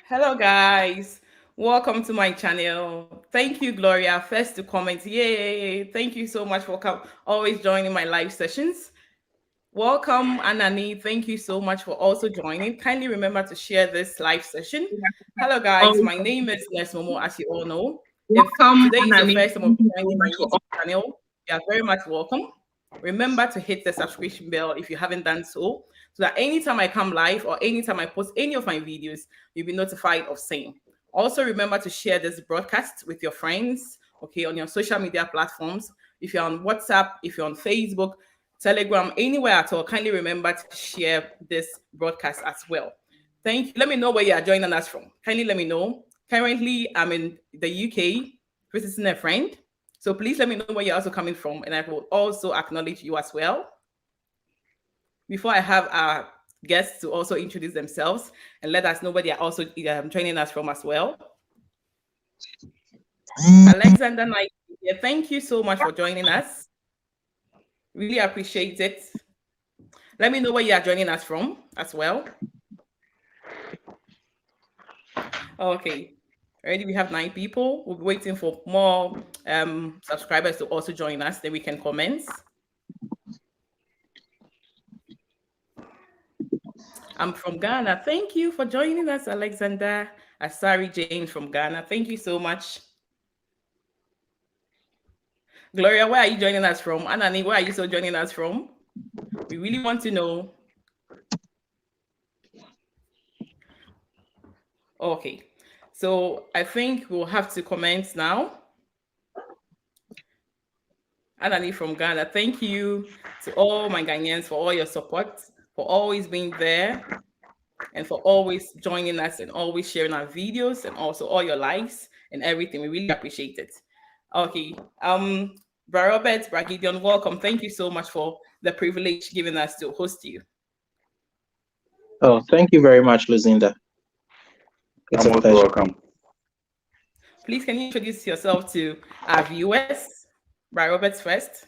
Hello, guys. Welcome to my channel. Thank you, Gloria. First to comment. Yay. Thank you so much for always joining my live sessions. Welcome, Anani. Thank you so much for also joining. Kindly remember to share this live session. Hello, guys. Oh, My name is Ness Momo, as you all know. If welcome, today is your Anani. first time of Thank you so joining my much for all. YouTube channel, you are very much welcome. Remember to hit the subscription bell if you haven't done so that anytime I come live or anytime I post any of my videos, you'll be notified of same. Also, remember to share this broadcast with your friends, okay, on your social media platforms. If you're on WhatsApp, if you're on Facebook, Telegram, anywhere at all, kindly remember to share this broadcast as well. Thank you. Let me know where you are joining us from. Kindly let me know. Currently, I'm in the UK visiting a friend. So please let me know where you're also coming from, and I will also acknowledge you as well. Before I have our guests to also introduce themselves and let us know where they are also joining us from as well. Alexander Knight, thank you so much for joining us. Really appreciate it. Let me know where you are joining us from as well. Okay. Already we have 9 people. We'll be waiting for more subscribers to also join us. Then we can comment. I'm from Ghana. Thank you for joining us, Alexander. Asari James from Ghana. Thank you so much. Gloria, where are you joining us from? Anani, where are you still joining us from? We really want to know. Okay. So I think we'll have to comment now. Anani from Ghana, thank you to all my Ghanaians for all your support, for always being there, and for always joining us and always sharing our videos and also all your likes and everything. We really appreciate it. Okay. Bra Robert, Bragidion, welcome. Thank you so much for the privilege given us to host you. Oh, thank you very much, Lucinda. It's I'm a most pleasure. welcome. Please, can you introduce yourself to our viewers? Bra Roberts first.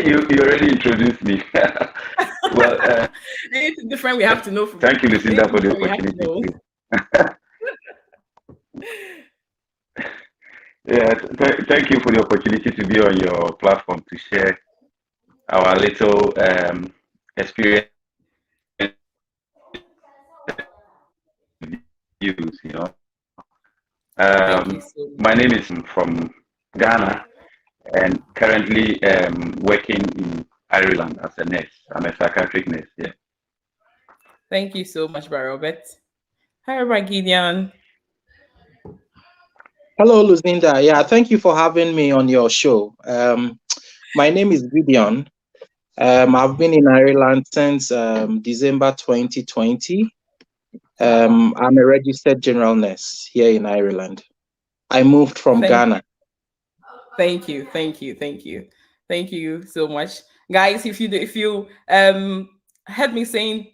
You already introduced me. Well, It's different. We have to know. Thank you, Lucinda, for the opportunity. Yeah, thank you for the opportunity to be on your platform to share our little experience views. Thank you so much. My name is from Ghana and currently working in Ireland as a nurse. I'm a psychiatric nurse. Yeah. Thank you so much, Bra Robert. Hi, Gideon. Hello, Lucinda. Yeah, thank you for having me on your show. My name is Gideon. I've been in Ireland since December 2020. I'm a registered general nurse here in Ireland. I moved from Ghana. Thank you so much, guys. If you heard me saying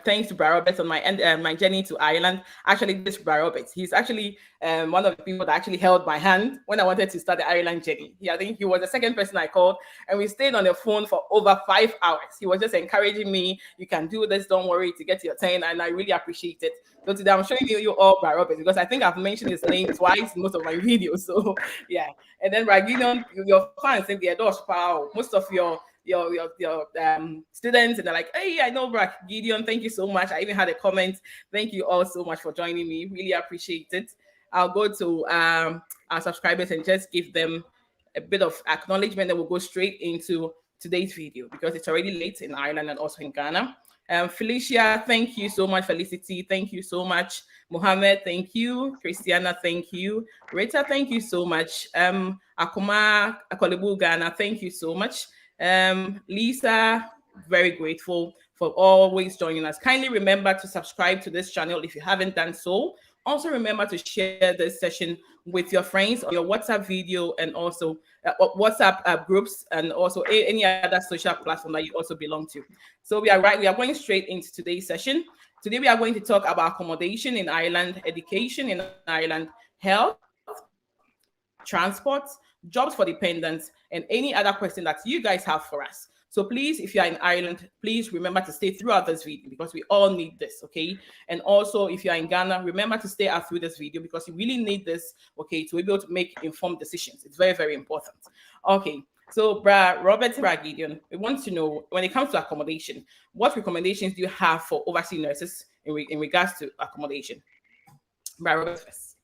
thanks to Bra Robert on my journey to Ireland, actually this Bra Robert, he's actually one of the people that actually held my hand when I wanted to start the Ireland journey. I think he was the second person I called, and we stayed on the phone for over 5 hours. He was just encouraging me, you can do this, don't worry, to get your turn, and I really appreciate it. So today I'm showing you all Bra Robert because I think I've mentioned his name twice in most of my videos. So yeah. And then Raginon, your fans think they're those power. Most of your students, and they're like, hey, I know Brad Gideon, thank you so much. I even had a comment. Thank you all so much for joining me. Really appreciate it. I'll go to our subscribers and just give them a bit of acknowledgement, and we'll go straight into today's video because it's already late in Ireland and also in Ghana. Felicia, thank you so much. Felicity, thank you so much. Mohammed, thank you. Christiana, thank you. Rita, thank you so much. Akuma Akolibu Ghana, thank you so much. Lisa, very grateful for always joining us. Kindly remember to subscribe to this channel if you haven't done so. Also remember to share this session with your friends on your WhatsApp video and also WhatsApp groups and also any other social platform that you also belong to. So we are going straight into today's session. Today we are going to talk about accommodation in Ireland, education in Ireland, health, transport, jobs for dependents, and any other question that you guys have for us. So please, if you are in Ireland, please remember to stay throughout this video because we all need this, okay? And also, if you are in Ghana, remember to stay out through this video because you really need this, okay, to be able to make informed decisions. It's very, very important. Okay, so Robert Gideon, we want to know, when it comes to accommodation, what recommendations do you have for overseas nurses in regards to accommodation? Robert first.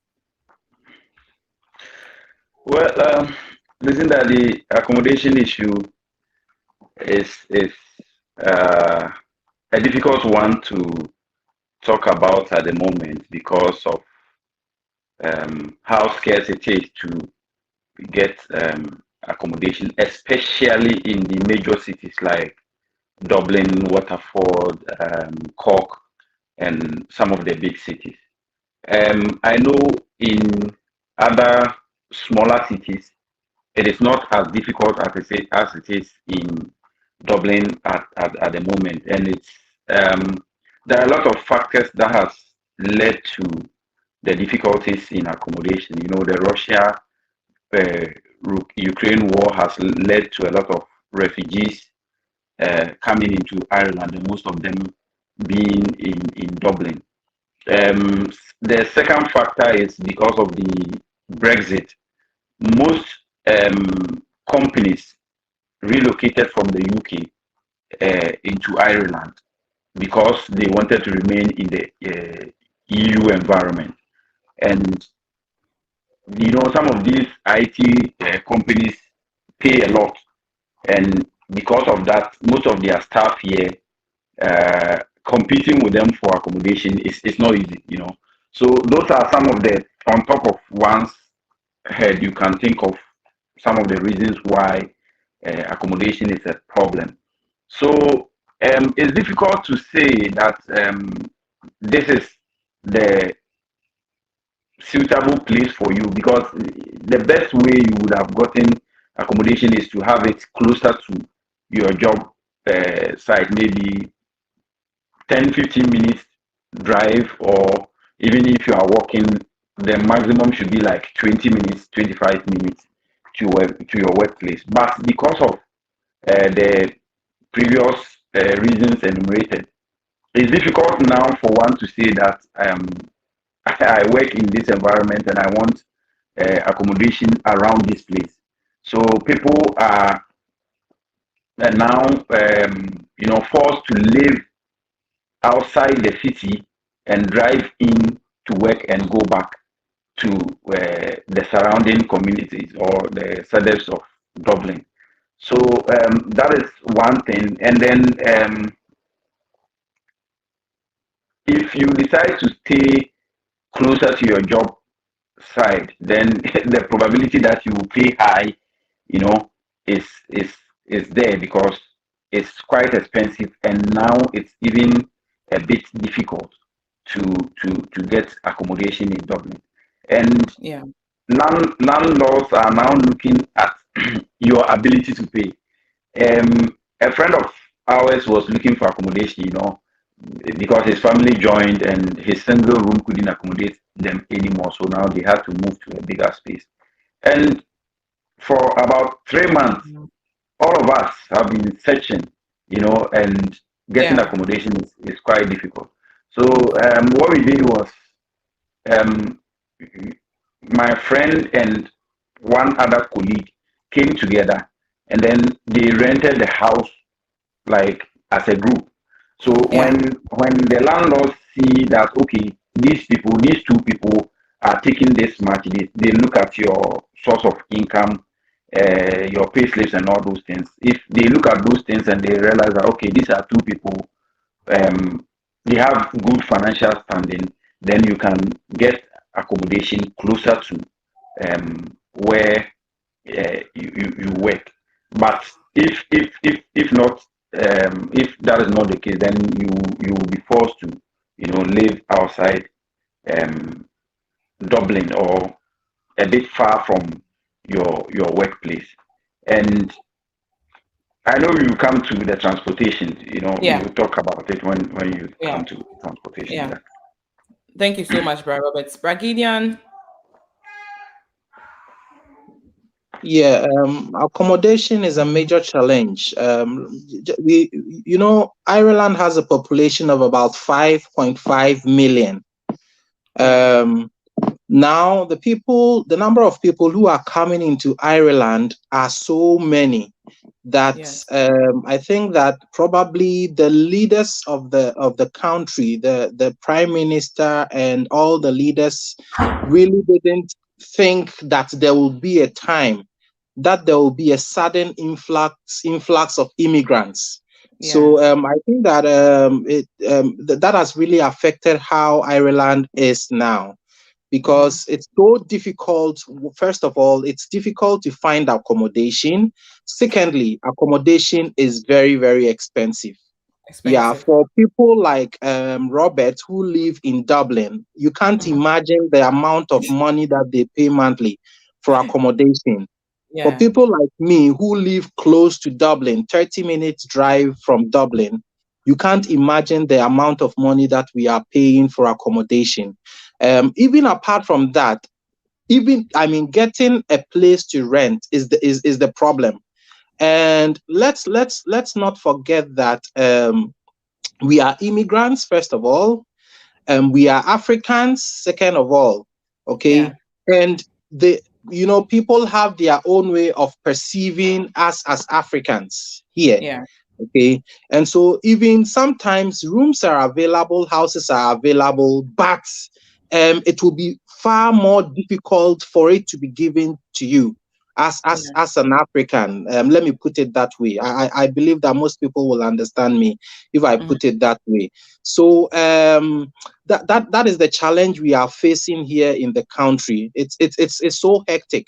Well, listen, that the accommodation issue is a difficult one to talk about at the moment because of how scarce it is to get accommodation, especially in the major cities like Dublin, Waterford, Cork, and some of the big cities. I know in other smaller cities, it is not as difficult as it is in Dublin at the moment, and it's there are a lot of factors that has led to the difficulties in accommodation. You know, the Russia Ukraine war has led to a lot of refugees coming into Ireland, and most of them being in Dublin. The second factor is because of the Brexit. Most companies relocated from the UK into Ireland because they wanted to remain in the EU environment. And you know, some of these IT companies pay a lot, and because of that, most of their staff here competing with them for accommodation is not easy, you know. So those are some of the, on top of one's head, you can think of some of the reasons why accommodation is a problem. So it's difficult to say that this is the suitable place for you, because the best way you would have gotten accommodation is to have it closer to your job site, maybe 10-15 minutes drive, or even if you are walking, the maximum should be like 20 minutes, 25 minutes to your workplace. But because of the previous reasons enumerated, it's difficult now for one to say that I work in this environment and I want accommodation around this place. So people are now, you know, forced to live outside the city and drive in to work and go back to the surrounding communities or the suburbs of Dublin. So that is one thing. And then if you decide to stay closer to your job side, then the probability that you will pay high, you know, is there, because it's quite expensive, and now it's even a bit difficult to get accommodation in Dublin. And Yeah. landlords are now looking at your ability to pay. A friend of ours was looking for accommodation, you know, because his family joined and his single room couldn't accommodate them anymore. So now they had to move to a bigger space. And for about 3 months, all of us have been searching, you know, and getting accommodation is quite difficult. So what we did was, my friend and one other colleague came together, and then they rented the house like as a group. So when the landlords see that, okay, these two people are taking this much, they look at your source of income, your pay slips and all those things. If they look at those things and they realize that, okay, these are two people, they have good financial standing, then you can get accommodation closer to where you work. But if not, if that is not the case, then you will be forced to, you know, live outside Dublin or a bit far from your workplace. And I know you come to the transportation, you know, you talk about it when you come to transportation. Yeah. Thank you so much, Brad Roberts. Bragidian. Yeah, accommodation is a major challenge. Ireland has a population of about 5.5 million. Yeah. Now, the number of people who are coming into Ireland are so many that Yes. I think that probably the leaders of the country, the prime minister and all the leaders, really didn't think that there will be a time that there will be a sudden influx of immigrants. Yeah. So I think that that has really affected how Ireland is now, Mm-hmm. because it's so difficult. First of all, it's difficult to find accommodation. Secondly, accommodation is very, very expensive. Yeah, Expensive. for people like Robert who live in Dublin, you can't Mm-hmm. imagine the amount of money that they pay monthly for accommodation. For Yeah. people like me who live close to Dublin, 30 minutes drive from Dublin, you can't imagine the amount of money that we are paying for accommodation. Even apart from that, getting a place to rent is the problem. And let's not forget that we are immigrants, first of all, we are Africans, second of all, okay? Yeah. And the people have their own way of perceiving us as Africans here, Yeah. okay? And so even sometimes rooms are available, houses are available, but it will be far more difficult for it to be given to you Yeah. as an African. Let me put it that way. I believe that most people will understand me if I Mm-hmm. put it that way. So that is the challenge we are facing here in the country. It's so hectic.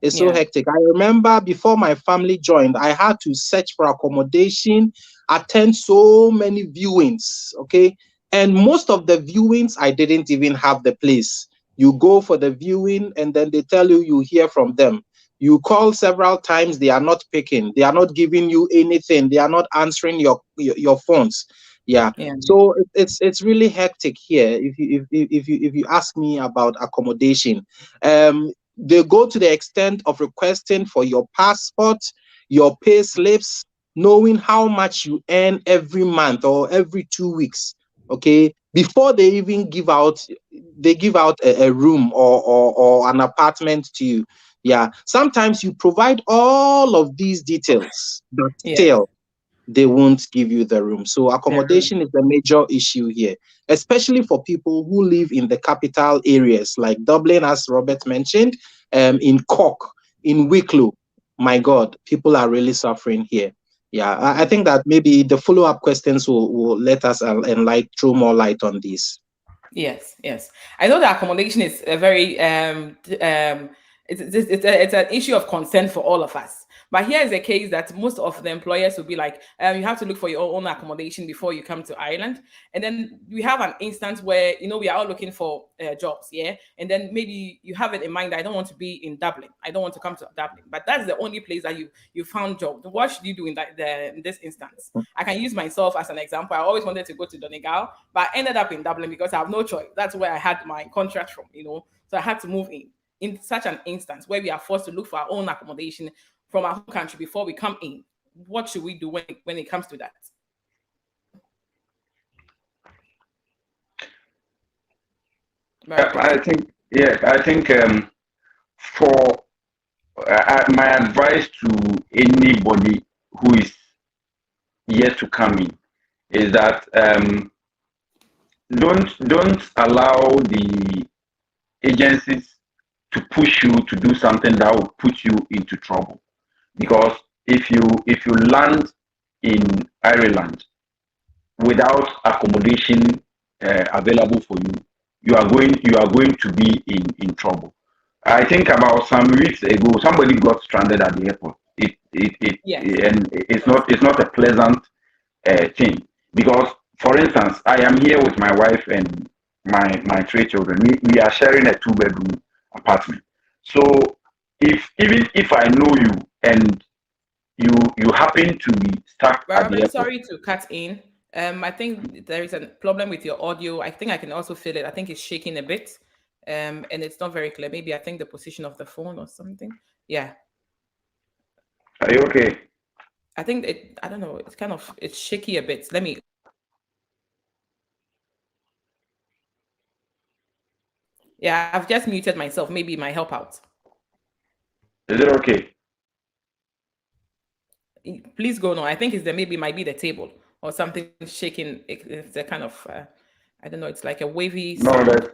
It's so Yeah. hectic. I remember before my family joined, I had to search for accommodation, attend so many viewings. Okay. And most of the viewings, I didn't even have the place. You go for the viewing and then they tell you hear from them. You call several times, they are not picking, they are not giving you anything, they are not answering your phones. Yeah. Yeah. So it's really hectic here. If you ask me about accommodation, they go to the extent of requesting for your passport, your pay slips, knowing how much you earn every month or every 2 weeks. Okay, before they give out a room or an apartment to you. Yeah, sometimes you provide all of these details, but Yes. still they won't give you the room. So The accommodation is a major issue here, especially for people who live in the capital areas like Dublin, as Robert mentioned, in Cork, in Wicklow. My God, people are really suffering here. Yeah, I think that maybe the follow-up questions will let us throw more light on this. Yes, yes. I know that accommodation is a very it's an issue of concern for all of us. But here is a case that most of the employers will be like, you have to look for your own accommodation before you come to Ireland. And then we have an instance where we are all looking for jobs, yeah. And then maybe you have it in mind that I don't want to be in Dublin. I don't want to come to Dublin, but that's the only place that you found job. What should you do in this instance? I can use myself as an example. I always wanted to go to Donegal, but I ended up in Dublin because I have no choice. That's where I had my contract from. So I had to move in. In such an instance where we are forced to look for our own accommodation from our home country before we come in, what should we do when it comes to that? Yeah, Robert. I think for my advice to anybody who is yet to come in is that don't allow the agencies to push you to do something that will put you into trouble. Because if you land in Ireland without accommodation available for you, you are going to be in trouble. I think about some weeks ago, somebody got stranded at the airport. Yes. And it's Yes. not a pleasant thing, because, for instance, I am here with my wife and my three children. We are sharing a two-bedroom apartment. So even if I know you and you happen to be stuck But at the Robert, airport. sorry to cut in. I think there is a problem with your audio. I think I can also feel it. I think it's shaking a bit. And it's not very clear. Maybe I think the position of the phone or something. Yeah. Are you okay? I think I don't know. It's shaky a bit. Let me. Yeah, I've just muted myself. Maybe it might help out. Is it okay? Please go on. I think maybe it might be the table or something shaking. It's a kind of I don't know. It's like a wavy No, sound.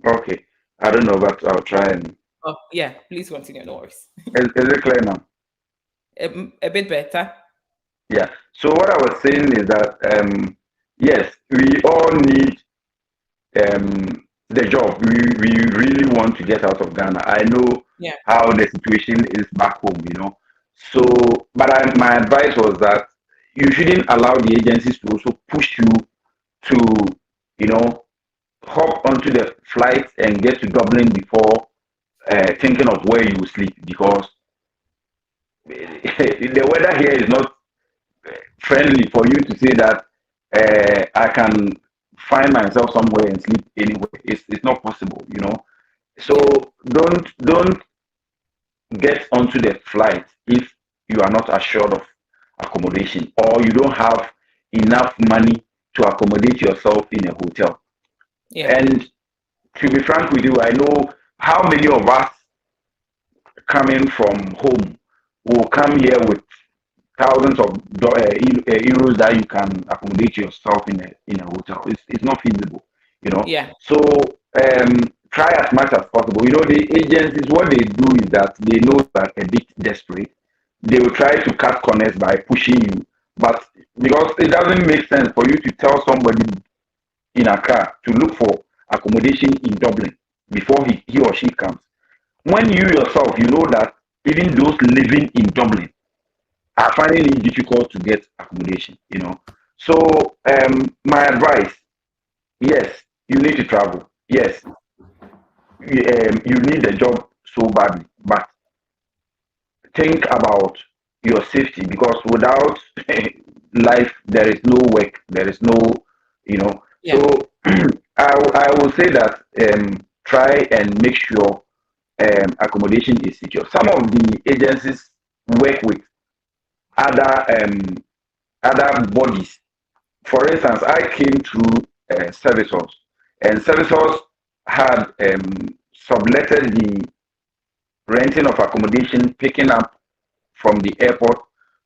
okay. I don't know, but I'll try and. Oh yeah, please continue. No worries. Is it clear now? A bit better. Yeah. So what I was saying is that yes, we all need the job. We really want to get out of Ghana. I know Yeah. how the situation is back home. So, but my advice was that you shouldn't allow the agencies to also push you to, you know, hop onto the flight and get to Dublin before thinking of where you will sleep because the weather here is not friendly for you to say that I can find myself somewhere and sleep anywhere. It's not possible. So Yeah. don't get onto the flight if you are not assured of accommodation or you don't have enough money to accommodate yourself in a hotel. Yeah. And to be frank with you, I know how many of us coming from home will come here with thousands of euros that you can accommodate yourself in a hotel. It's not feasible. Yeah. So try as much as possible. The agencies, what they do is that they know that a bit desperate. They will try to cut corners by pushing you, but because it doesn't make sense for you to tell somebody in Accra to look for accommodation in Dublin before he or she comes. When you yourself, you know that even those living in Dublin are finding it difficult to get accommodation. So my advice, yes, you need to travel. Yes, you need a job so badly, but think about your safety because without life, there is no work, there is no. So Yeah. I will say that try and make sure accommodation is secure. Some of the agencies work with other other bodies. For instance, I came through services, and services had subletted the renting of accommodation, picking up from the airport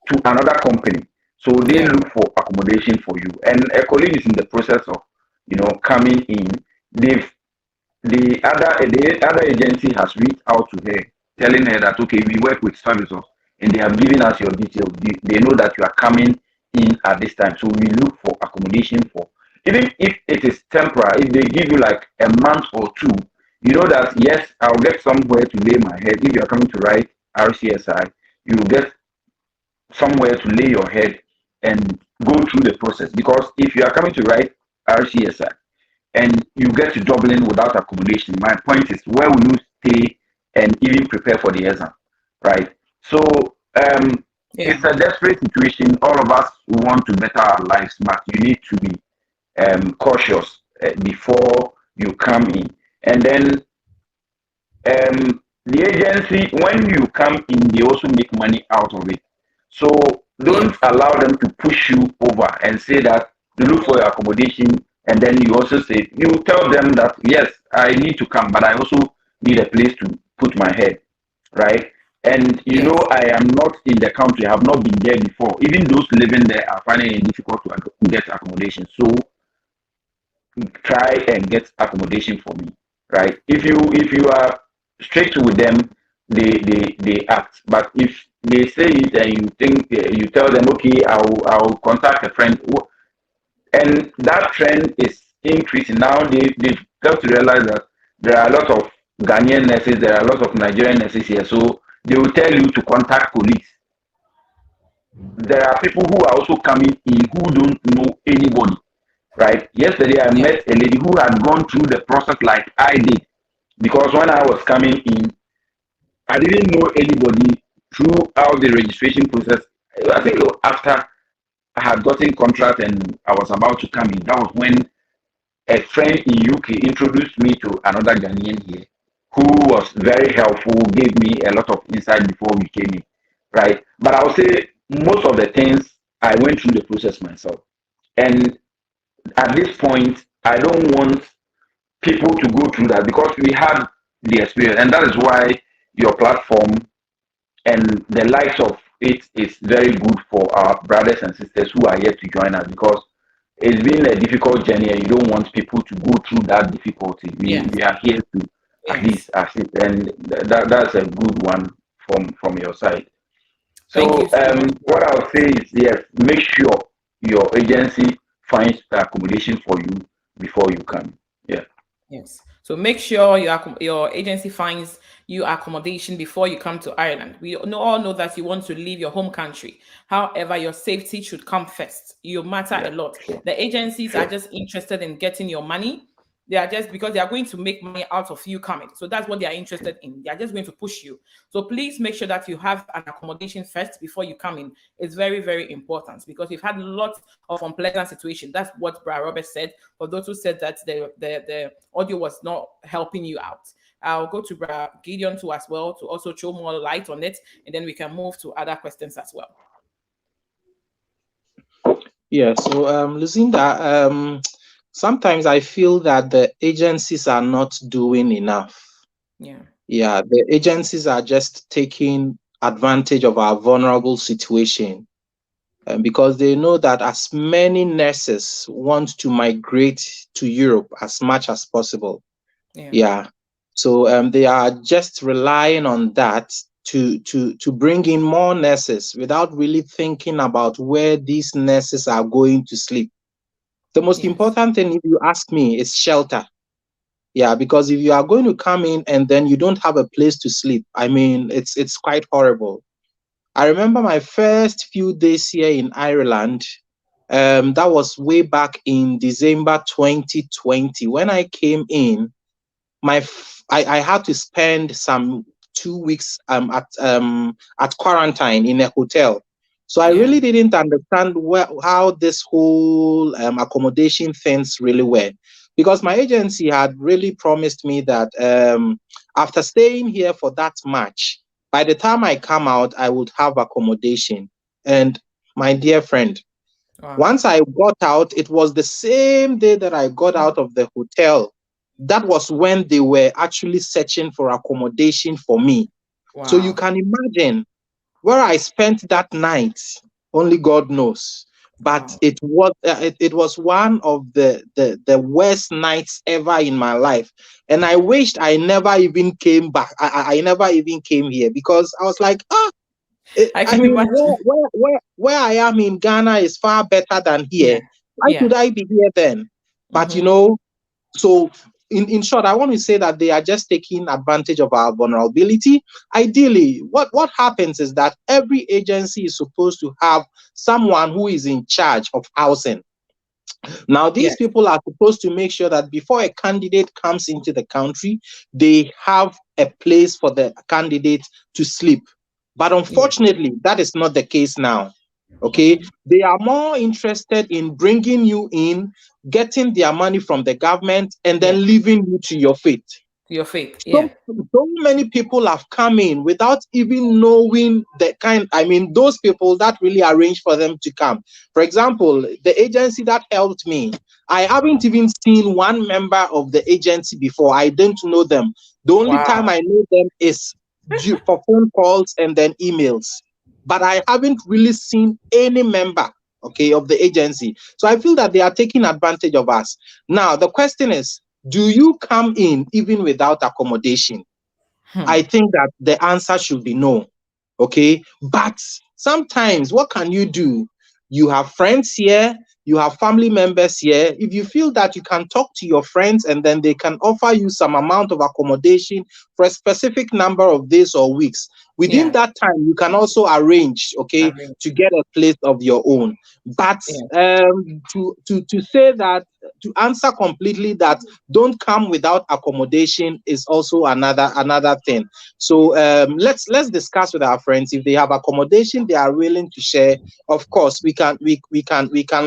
to another company. So they Yeah. look for accommodation for you. And a colleague is in the process of, coming in. They've the other agency has reached out to her, telling her that okay, we work with services and they have given us your details. They know that you are coming in at this time. So we look for accommodation for even if it is temporary, if they give you like a month or two, you know that yes, I'll get somewhere to lay my head. If you are coming to write RCSI, you will get somewhere to lay your head and go through the process. Because if you are coming to write RCSI and you get to Dublin without accommodation, my point is where will you stay and even prepare for the exam, right? So Yeah. it's a desperate situation. All of us want to better our lives, but you need to be cautious before you come in. And then the agency, when you come in, they also make money out of it. So Yeah. don't allow them to push you over and say that you look for your accommodation, and then you also say you tell them that yes, I need to come, but I also need a place to put my head, right? And Yes. I am not in the country, I have not been there before. Even those living there are finding it difficult to get accommodation. So try and get accommodation for me, right? If you are strict with them, they act. But if they say it and you think you tell them, okay, I'll contact a friend, and that trend is increasing now. They've got to realize that there are a lot of Ghanaian nurses, there are a lot of Nigerian nurses here, so they will tell you to contact colleagues. There are people who are also coming in who don't know anybody, right? Yesterday, I Yeah. met a lady who had gone through the process like I did because when I was coming in, I didn't know anybody throughout the registration process. I think after I had gotten contract and I was about to come in, that was when a friend in UK introduced me to another Ghanaian here who was very helpful, gave me a lot of insight before we came in, right? But I'll say most of the things I went through the process myself. And at this point, I don't want people to go through that because we had the experience. And that is why your platform and the likes of it is very good for our brothers and sisters who are yet to join us, because it's been a difficult journey and you don't want people to go through that difficulty. We are here to at least assist, and that's a good one from your side. Thank So you so much. what I'll say is, yes, make sure your agency finds accommodation for you before you come. Yeah. Yes. So make sure your agency finds you accommodation before you come to Ireland. We all know that you want to leave your home country. However, your safety should come first. You matter a Yeah. lot. Sure. The agencies are Sure. just interested in getting your money. They are just because they are going to make money out of you coming. So that's what they are interested in. They are just going to push you. So please make sure that you have an accommodation first before you come in. It's very, very important because we've had lots of unpleasant situations. That's what Brad Robert said. For those who said that the audio was not helping you out. I'll go to Brad Gideon too as well to also throw more light on it, and then we can move to other questions as well. Yeah, so Lucinda, sometimes I feel that the agencies are not doing enough. Yeah. Yeah, the agencies are just taking advantage of our vulnerable situation, because they know that as many nurses want to migrate to Europe as much as possible. Yeah. Yeah, so they are just relying on that to bring in more nurses without really thinking about where these nurses are going to sleep. The most Yes. important thing, if you ask me, is shelter. Yeah, because if you are going to come in and then you don't have a place to sleep, I mean, it's quite horrible. I remember my first few days here in Ireland. That was way back in December 2020. When I came in, I had to spend some 2 weeks at quarantine in a hotel. So I Yeah. really didn't understand how this whole accommodation things really were, because my agency had really promised me that after staying here for that much, by the time I come out, I would have accommodation. And my dear friend, Wow. once I got out, it was the same day that I got out of the hotel. That was when they were actually searching for accommodation for me. So you Wow. can imagine where I spent that night, only God knows. But Wow. it was one of the worst nights ever in my life. And I wished I never even came back. I never even came here, because I was like, I I can mean, imagine. where I am in Ghana is far better than Yeah. here. Why Yeah. should I be here then? But Mm-hmm. so in short, I want to say that they are just taking advantage of our vulnerability. Ideally, what happens is that every agency is supposed to have someone who is in charge of housing. Now, these Yes. people are supposed to make sure that before a candidate comes into the country, they have a place for the candidate to sleep. But Yeah. unfortunately, that is not the case now. Okay, Mm-hmm. they are more interested in bringing you in, getting their money from the government, and Yeah. then leaving you to your fate. Your faith. Yeah. So many people have come in without even knowing the kind. I mean, those people that really arranged for them to come. For example, the agency that helped me, I haven't even seen one member of the agency before. I don't know them. The only time Wow. I know them is for phone calls and then emails. But I haven't really seen any member, okay, of the agency. So I feel that they are taking advantage of us. Now, the question is, do you come in even without accommodation? I Hmm. think that the answer should be no. Okay. But sometimes, what can you do? You have friends here, you have family members here. If you feel that you can talk to your friends and then they can offer you some amount of accommodation for a specific number of days or weeks, within Yeah. that time, you can also arrange, okay, Arrange. to get a place of your own. But Yeah. to say that, to answer completely that don't come without accommodation is also another thing. So let's discuss with our friends. If they have accommodation they are willing to share, of course we can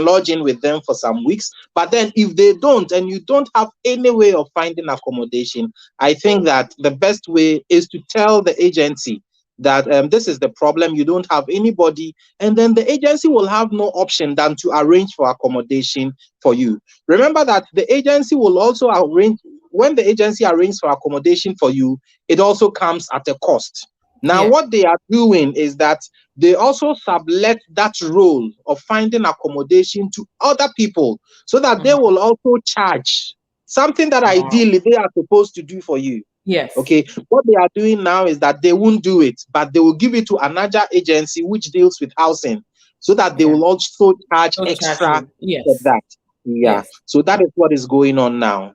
lodge in with them for some weeks. But then if they don't, and you don't have any way of finding accommodation, I think that the best way is to tell the agency that this is the problem, you don't have anybody, and then the agency will have no option than to arrange for accommodation for you. Remember that the agency will also arrange, when the agency arranges for accommodation for you, it also comes at a cost. Now, Yeah. what they are doing is that they also sublet that role of finding accommodation to other people so that they will also charge something that Wow. ideally they are supposed to do for you. Yes. Okay, what they are doing now is that they won't do it, but they will give it to another agency which deals with housing so that they Yeah. will also charge So charge extra you. for Yes. that. Yeah, Yes. so that is what is going on now.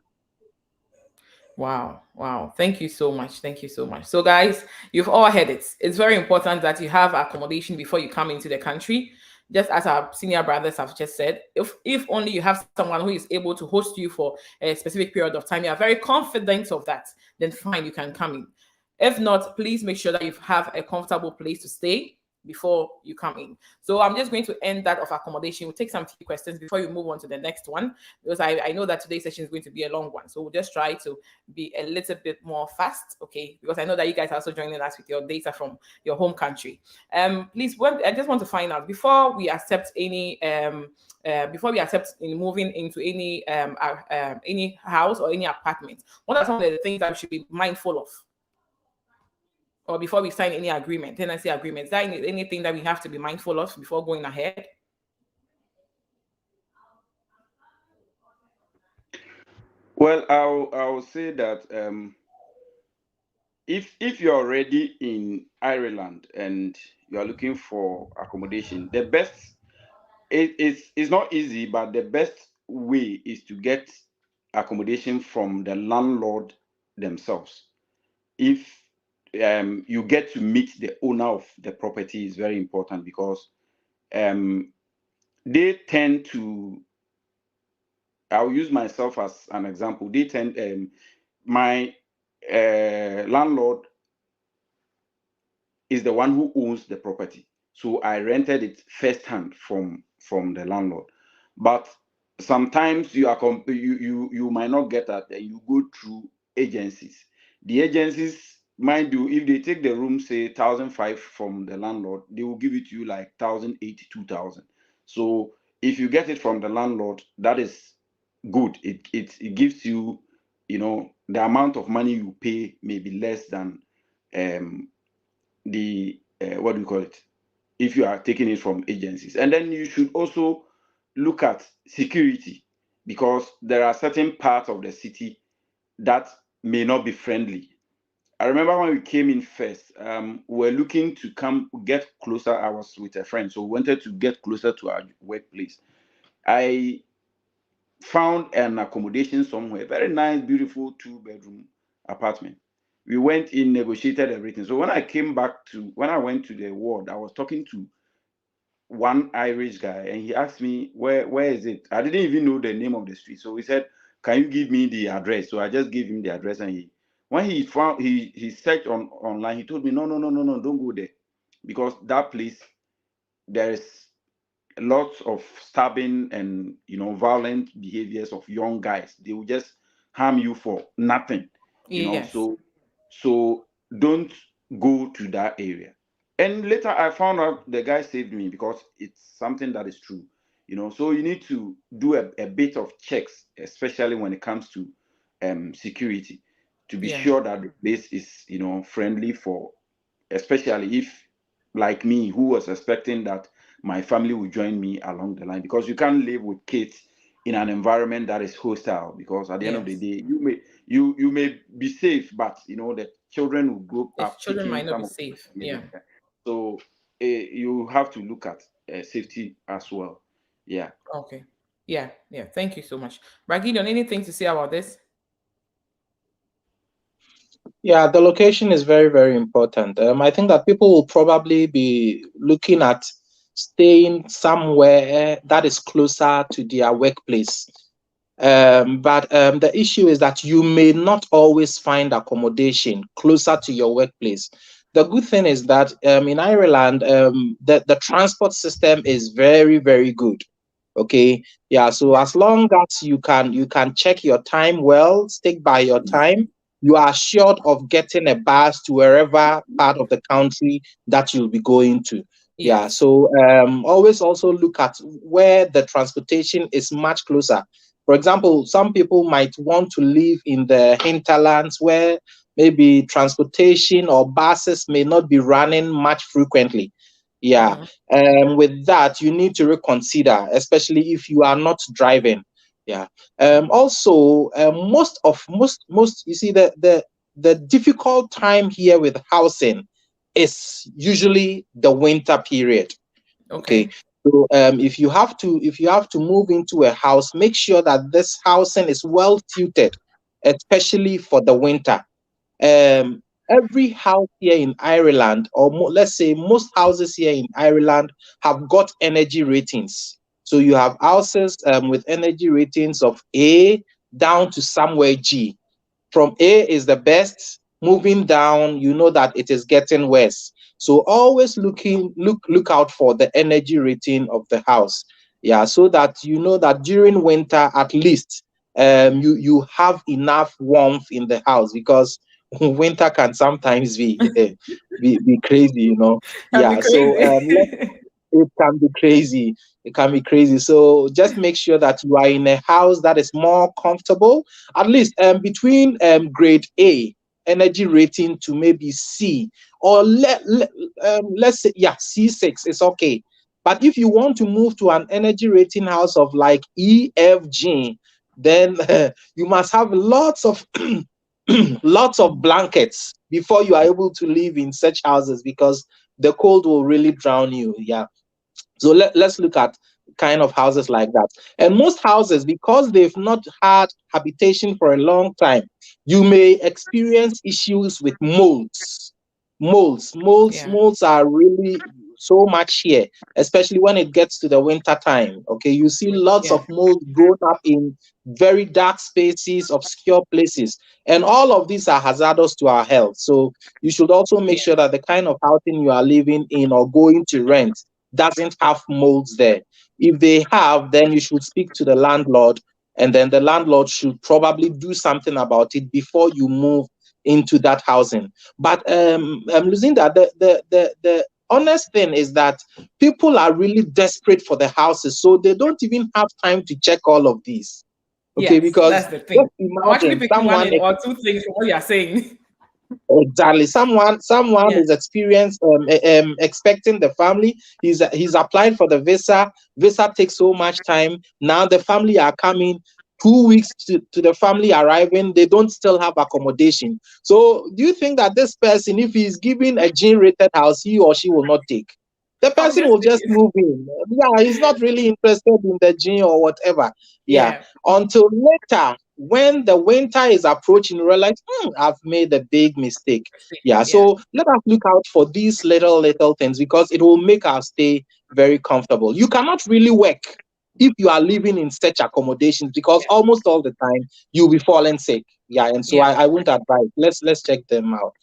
Wow. Wow. Thank you so much. Thank you so much. So, guys, you've all heard it. It's very important that you have accommodation before you come into the country. Just as our senior brothers have just said, if only you have someone who is able to host you for a specific period of time, you are very confident of that, then fine, you can come in. If not, please make sure that you have a comfortable place to stay before you come in. So I'm just going to end that of accommodation. We'll take some few questions before we move on to the next one, because I know that today's session is going to be a long one. So we'll just try to be a little bit more fast, okay? Because I know that you guys are also joining us with your data from your home country. Please, I just want to find out before we accept any in moving into any house or any apartment, what are some of the things that we should be mindful of? Or before we sign any agreement, tenancy agreements, that anything that we have to be mindful of before going ahead? Well, I'll say that if you're already in Ireland and you are looking for accommodation, the best it's not easy, but the best way is to get accommodation from the landlord themselves. If you get to meet the owner of the property is very important because um, they tend to. I'll use myself as an example. They tend my landlord is the one who owns the property. So I rented it firsthand from the landlord. But sometimes you might not get that. You go through agencies. The agencies, mind you, if they take the room, say 1,005 from the landlord, they will give it to you like 1,080, 2,000. So if you get it from the landlord, that is good. It gives you, the amount of money you pay may be less than um, the what do you call it, if you are taking it from agencies. And then you should also look at security because there are certain parts of the city that may not be friendly. I remember when we came in first, we were looking to come get closer. I was with a friend, so we wanted to get closer to our workplace. I found an accommodation somewhere, very nice, beautiful 2-bedroom apartment. We went in, negotiated everything. So when I went to the ward, I was talking to one Irish guy, and he asked me where is it. I didn't even know the name of the street, so he said, "Can you give me the address?" So I just gave him the address, and when he searched online, he told me, "No, no, no, no, no, don't go there, because that place there is lots of stabbing and violent behaviors of young guys. They will just harm you for nothing, Yes. so don't go to that area." And later I found out the guy saved me because it's something that is true. So you need to do a bit of checks, especially when it comes to security, to be Yeah. sure that the place is friendly for, especially if, like me, who was expecting that my family would join me along the line, because you can't live with kids in an environment that is hostile, because at the end of the Yes. day you may be safe, but the children will grow The up children taking might not some be of the safe. behavior. Yeah. So you have to look at safety as well. Yeah. Okay. Yeah. Yeah. Thank you so much. Bragidion, anything to say about this? Yeah, the location is very, very important. I think that people will probably be looking at staying somewhere that is closer to their workplace. But the issue is that you may not always find accommodation closer to your workplace. The good thing is that in Ireland, the transport system is very, very good. Okay, yeah. So Yeah. as long as you can check your time well, stick by your time, you are assured of getting a bus to wherever part of the country that you'll be going to. Yeah, Yes. so always also look at where the transportation is much closer. For example, some people might want to live in the hinterlands where maybe transportation or buses may not be running much frequently. Yeah, Mhm. with that, you need to reconsider, especially if you are not driving. Yeah. Also, most you see the difficult time here with housing is usually the winter period. Okay. Okay. So if you have to move into a house, make sure that this housing is well tilted, especially for the winter. Every house here in Ireland, or let's say most houses here in Ireland, have got energy ratings. So you have houses with energy ratings of A down to somewhere G. From A is the best, moving down, you know that it is getting worse. So always look out for the energy rating of the house. Yeah, so that you know that during winter at least you have enough warmth in the house, because winter can sometimes be crazy, you know. Can be Yeah, so crazy. it can be crazy. It can be crazy. So just make sure that you are in a house that is more comfortable, at least between grade A energy rating to maybe C, or let's say, yeah, C6 is okay. But if you want to move to an energy rating house of like EFG, then you must have lots of lots of blankets before you are able to live in such houses, because the cold will really drown you. Yeah, so let's look at kind of houses like that. And most houses, because they've not had habitation for a long time, you may experience issues with molds. Yeah. Molds are really so much here, especially when it gets to the winter time. Okay, you see lots Yeah. of mold growing up in very dark spaces, obscure places, and all of these are hazardous to our health. So you should also make Yeah. sure that the kind of housing you are living in or going to rent doesn't have molds there. If they have, then you should speak to the landlord, and then the landlord should probably do something about it before you move into that housing. But I'm losing that. The honest thing is that people are really desperate for the houses, so they don't even have time to check all of these. Okay, Yes, because that's the thing. just I'm actually imagine picking one someone. or two things from what you're saying. Exactly. Someone Yeah. is experienced expecting the family. He's applied for the visa. Visa takes so much time. Now the family are coming. 2 weeks to the family arriving, they don't still have accommodation. So do you think that this person, if he's given a G-rated house, he or she will not take? The I'll person just will take just it. move in. Yeah, he's not really interested in the G or whatever. Yeah. Yeah. Until later, when the winter is approaching, you realize, I've made a big mistake. Yeah, Yeah. so let us look out for these little things, because it will make our stay very comfortable. You cannot really work if you are living in such accommodations, because Yeah. almost all the time you'll be falling sick. Yeah, and so Yeah. I wouldn't advise. Let's check them out.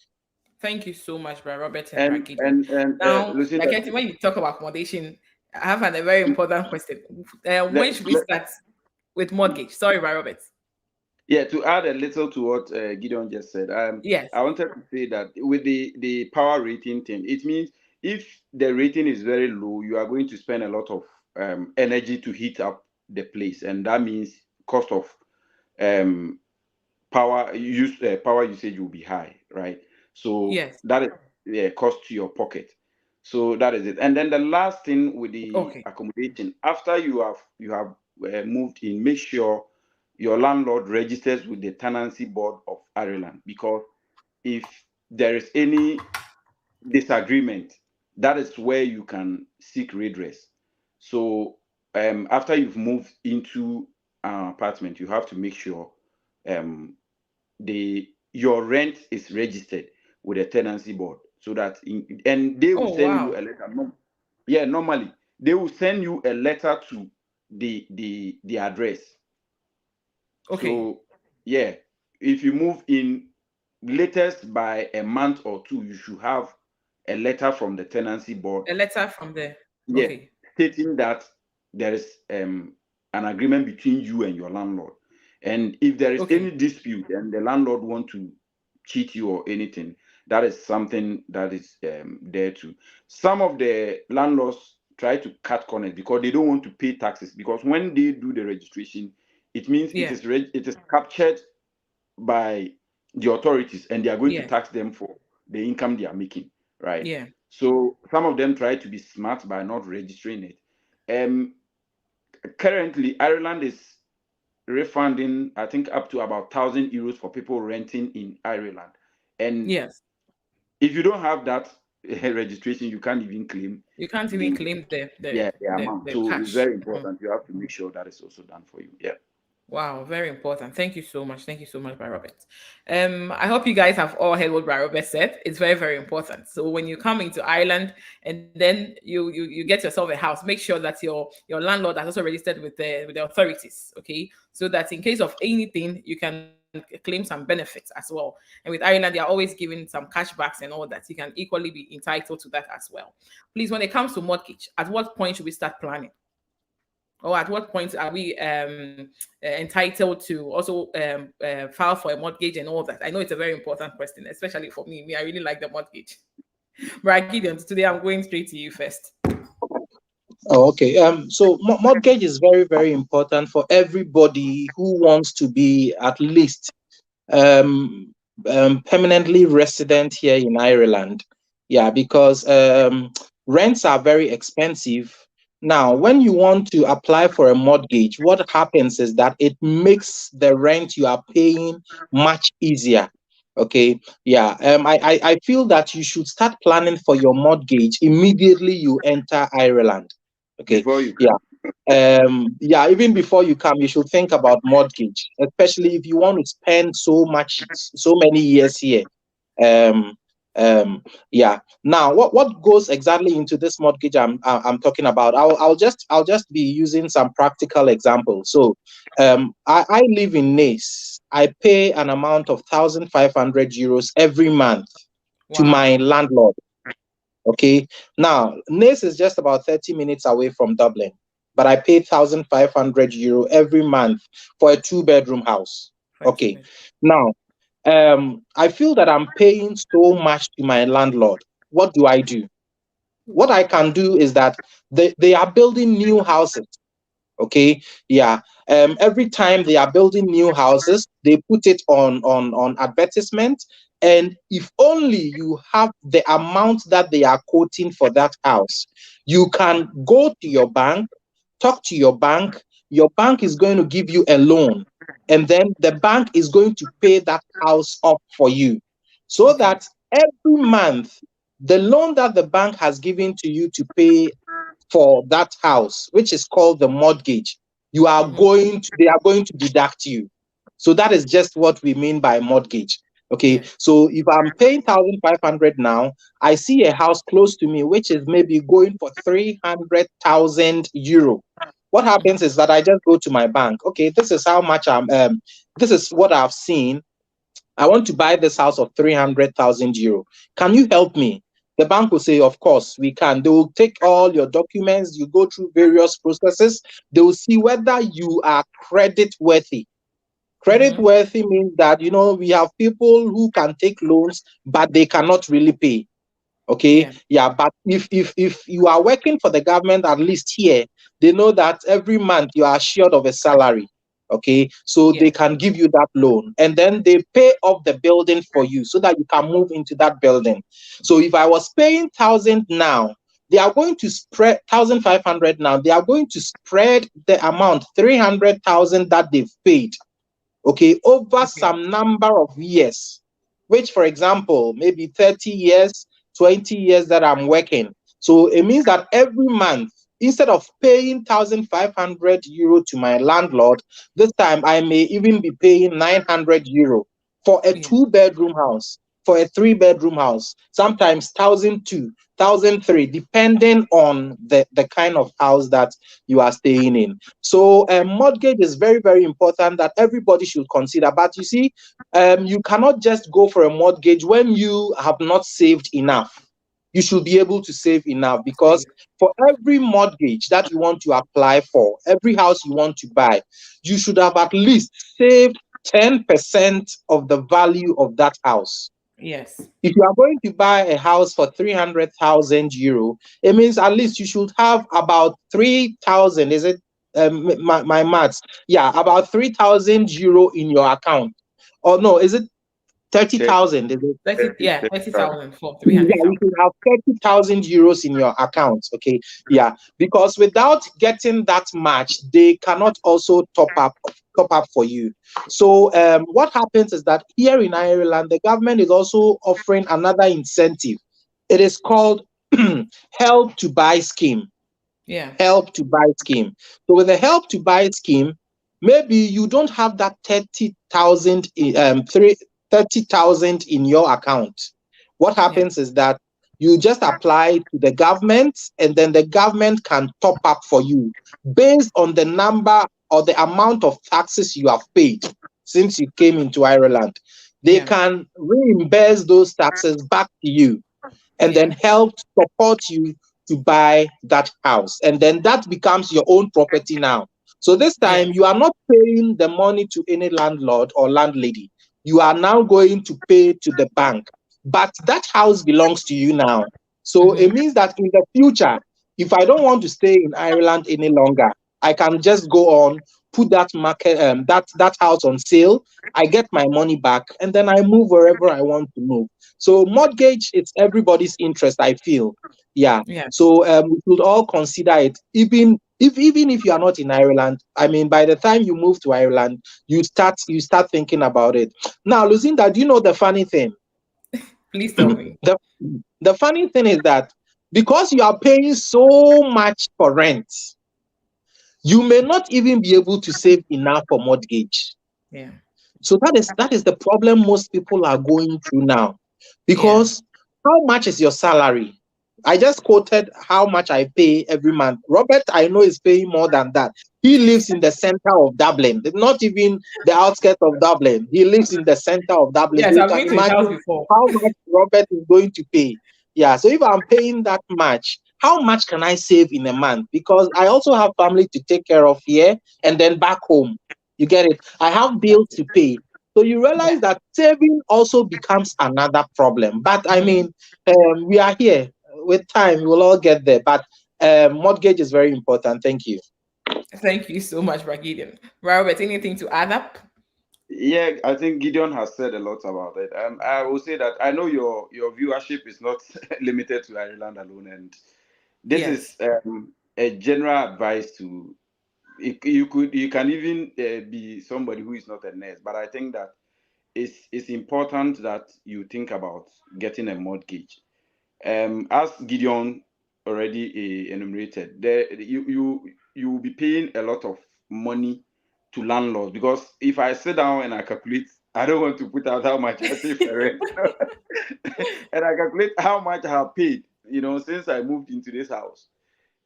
Thank you so much, Brother Robert and And Bragidion. Now, Lucinda, like when you talk about accommodation, I have a very important question. When let, should we let, start with mortgage? Sorry, Brother Robert. yeah, to add a little to what Gideon just said, Yes. I wanted to say that with the power rating thing, it means if the rating is very low, you are going to spend a lot of energy to heat up the place, and that means cost of um, power usage will be high, right? So Yes. that is, yeah, cost to your pocket. So that is it. And then the last thing with the Okay. accommodation, after you have moved in, make sure your landlord registers with the Tenancy Board of Ireland, because if there is any disagreement, that is where you can seek redress. So after you've moved into an apartment, you have to make sure um, the your rent is registered with the tenancy board, so that and they will Oh send you wow. a letter. Yeah, normally they will send you a letter to the address. Okay. So yeah, if you move in latest by a month or two, you should have a letter from the tenancy board, A letter from there. yeah, Okay. stating that there is an agreement between you and your landlord. And if there is any Okay. dispute and the landlord want to cheat you or anything. That is something that is there too. Some of the landlords try to cut corners because they don't want to pay taxes, because when they do the registration, it means Yeah. it is captured by the authorities, and they are going to Yeah. tax them for the income they are making, right? Yeah. So some of them try to be smart by not registering it. Um, Currently, Ireland is refunding, I think, up to about €1,000 for people renting in Ireland. And Yes. if you don't have that registration, you can't even claim You can't even the claim the amount. the So it's cash. very Mhm. important. You have to make sure that is also done for you. Yeah. Wow, very important. Thank you so much. Thank you so much, Brother Robert. I hope you guys have all heard what Brother Robert said. It's very, very important. So when you come into Ireland and then you get yourself a house, make sure that your landlord has also registered with the authorities. Okay, so that in case of anything, you can claim some benefits as well. And with Ireland, they are always giving some cashbacks and all that. You can equally be entitled to that as well. Please, when it comes to mortgage, at what point should we start planning? Or at what point are we entitled to also file for a mortgage and all that? I know it's a very important question, especially for me. I really like the mortgage. But Gideon, today I'm going straight to you first. Oh, okay. So mortgage is very, very important for everybody who wants to be at least um, permanently resident here in Ireland. Yeah, because rents are very expensive. Now, when you want to apply for a mortgage, what happens is that it makes the rent you are paying much easier. Okay, yeah. I feel that you should start planning for your mortgage immediately you enter Ireland. Okay, Before you yeah. come. Yeah, even before you come, you should think about mortgage, especially if you want to spend so many years here. um yeah. Now, what goes exactly into this mortgage I'm talking about? I'll just be using some practical examples. So I live in Nice. I pay an amount of €1,500 every month to my Wow. landlord. Okay. Now, Nice is just about 30 minutes away from Dublin, but I pay €1,500 every month for a two-bedroom house. For two Okay. minutes. Now, I feel that I'm paying so much to my landlord. What do I do? What I can do is that they are building new houses. Okay, yeah. Every time they are building new houses, they put it on advertisement. And if only you have the amount that they are quoting for that house, you can go to your bank, talk to your bank. Your bank is going to give you a loan, and then the bank is going to pay that house off for you, so Okay. that every month the loan that the bank has given to you to pay for that house, which is called the mortgage, Mm-hmm. they are going to deduct you. So that is just what we mean by mortgage. Okay, Yeah. so if I'm paying 1,500 now, I see a house close to me which is maybe going for €300,000. What happens Mm-hmm. is that I just go to my bank. Okay, this is how much this is what I've seen. I want to buy this house of €300,000. Can you help me? The bank will say, of course, we can. They will take all your documents, you go through various processes. They will see whether you are credit worthy. Credit Mm-hmm. worthy means that, we have people who can take loans, but they cannot really pay. Okay, Yeah. yeah, but if you are working for the government, at least here, they know that every month you are assured of a salary. Okay, so Yeah. they can give you that loan, and then they pay off the building for you so that you can move into that building. So if I was paying 1,000 now, they are going to spread 1,500 now. They are going to spread the amount 300,000 that they've paid, okay, over Okay. some number of years, which, for example, maybe 30 years, 20 years that I'm working. So it means that every month, instead of paying €1,500 to my landlord, this time I may even be paying €900 for a Yeah. two-bedroom house, for a three-bedroom house, sometimes 1,002, 1,003, depending on the kind of house that you are staying in. So a mortgage is very, very important that everybody should consider. But you see, you cannot just go for a mortgage when you have not saved enough. You should be able to save enough, because Safe. for every mortgage that you want to apply for, every house you want to buy, you should have at least saved 10% of the value of that house. Yes. If you are going to buy a house for 300,000 euro, it means at least you should have about 3,000. Is it my maths? Yeah, about 3,000 euro in your account. Or no, is it 30,000? Is it? 30, 30, yeah, 30,000. 30,000 for Yeah, you 300,000. should have 30,000 euros in your account. Okay. Yeah. Because without getting that much, they cannot also top up for you. So what happens is that here in Ireland, the government is also offering another incentive. It is called help to buy scheme. Yeah. Help to buy scheme. So with the help to buy scheme, maybe you don't have that 30,000 in your account. What Yeah. happens is that you just apply to the government, and then the government can top up for you based on the number or the amount of taxes you have paid since you came into Ireland. They Yeah. can reimburse those taxes back to you and then Yeah. help support you to buy that house. And then that becomes your own property now. So this Yeah. time you are not paying the money to any landlord or landlady. You are now going to pay to the bank. But that house belongs to you now. So it Mm-hmm. means that in the future, if I don't want to stay in Ireland any longer, I can just go on, put that that house on sale. I get my money back, and then I move wherever I want to move. So mortgage, it's everybody's interest, I feel. Yeah. Yeah. So we should all consider it, even if you are not in Ireland. I mean, by the time you move to Ireland, you start thinking about it. Now, Lucinda, do you know the funny thing? Please tell me. The the funny thing is that because you are paying so much for rent, you may not even be able to save enough for mortgage. Yeah. So that is the problem most people are going through now. Yeah. Because how much is your salary? I just quoted how much I pay every month. Robert, I know, is paying more than that. He lives in the center of Dublin, not even the outskirts of Dublin. He lives in the center of Dublin. So Yes, you I've can been to his house imagine before. how much Robert is going to pay. Yeah, so if I'm paying that much, how much can I save in a month? Because I also have family to take care of here and then back home. You get it? I have bills to pay. So you Yeah. realize that saving also becomes another problem. But I Mm-hmm. mean, we are here. With time, we will all get there. But mortgage is very important. Thank you. Thank you so much, Bragidian. Robert, anything to add up? Yeah, I think Gideon has said a lot about it. I will say that I know your viewership is not limited to Ireland alone, and this Yes. is a general advice to you can even be somebody who is not a nurse, but I think that it's important that you think about getting a mortgage. As Gideon already enumerated, you will be paying a lot of money to landlords, because if I sit down and I calculate, I don't want to put out how much I pay for rent, and I calculate how much I have paid, since I moved into this house.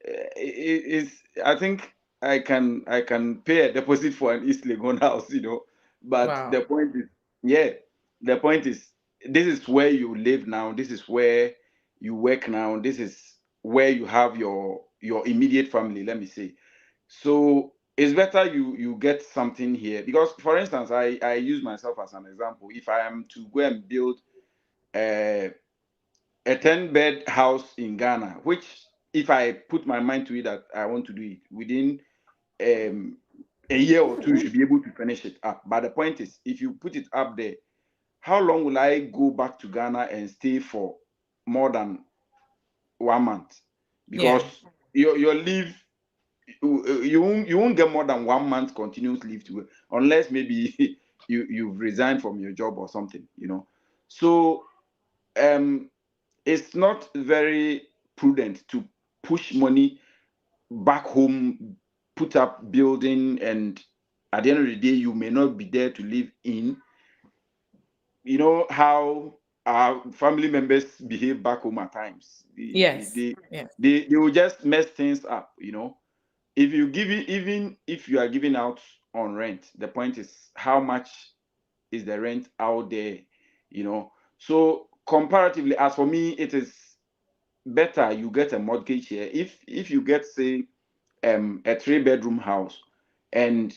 I think I can pay a deposit for an East Legon house, but Wow. the point is, this is where you live now, this is where you work now, this is where you have your immediate family, let me say. So it's better you get something here, because for instance, I use myself as an example. If I am to go and build uh, a 10-bed house in Ghana, which, if I put my mind to it that I want to do it within um, a year or two, should be able to finish it up. But the point is, if you put it up there, how long will I go back to Ghana and stay for more than 1 month? Because Yeah. your leave, you won't get more than 1 month continuous leave to, unless maybe you've resigned from your job or something. So um it's not very prudent to push money back home, put up building, and at the end of the day, you may not be there to live in. You know how our family members behave back home at times. They, Yes. they, Yes. they will just mess things up. If you give it, even if you are giving out on rent, the point is, how much is the rent out there? So comparatively, as for me, it is better you get a mortgage here. If you get, say, a 3-bedroom house, and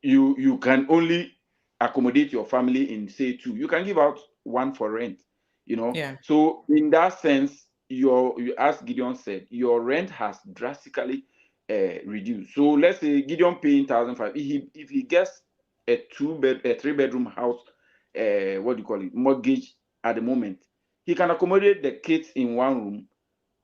you can only accommodate your family in say two. You can give out one for rent, you know. Yeah. So in that sense, as Gideon said, your rent has drastically reduced. So let's say Gideon paying 1,500. If he gets a 3 bedroom house, what do you call it, mortgage at the moment, he can accommodate the kids in one room,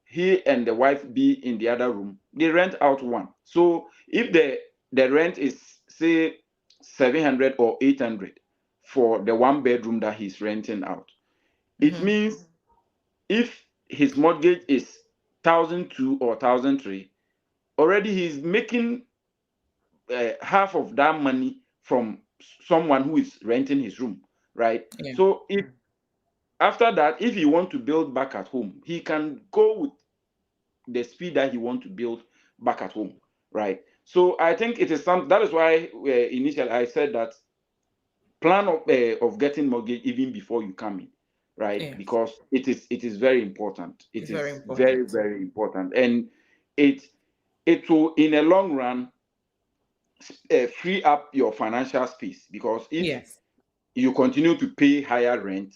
he and the wife be in the other room, they rent out one. So if the rent is say 700 or 800 for the 1 bedroom that he's renting out, it means if his mortgage is 1,002 or 1,003, already he's making half of that money from someone who is renting his room, right? Yeah. So if after that, if he want to build back at home, he can go with the speed that he want to build back at home, right? So I think it is that is why initially I said that plan of getting mortgage even before you come in, right? Yes. Because it is very important. It It's very is very important. very important, and it it will in a long run free up your financial space, because if Yes. you continue to pay higher rent,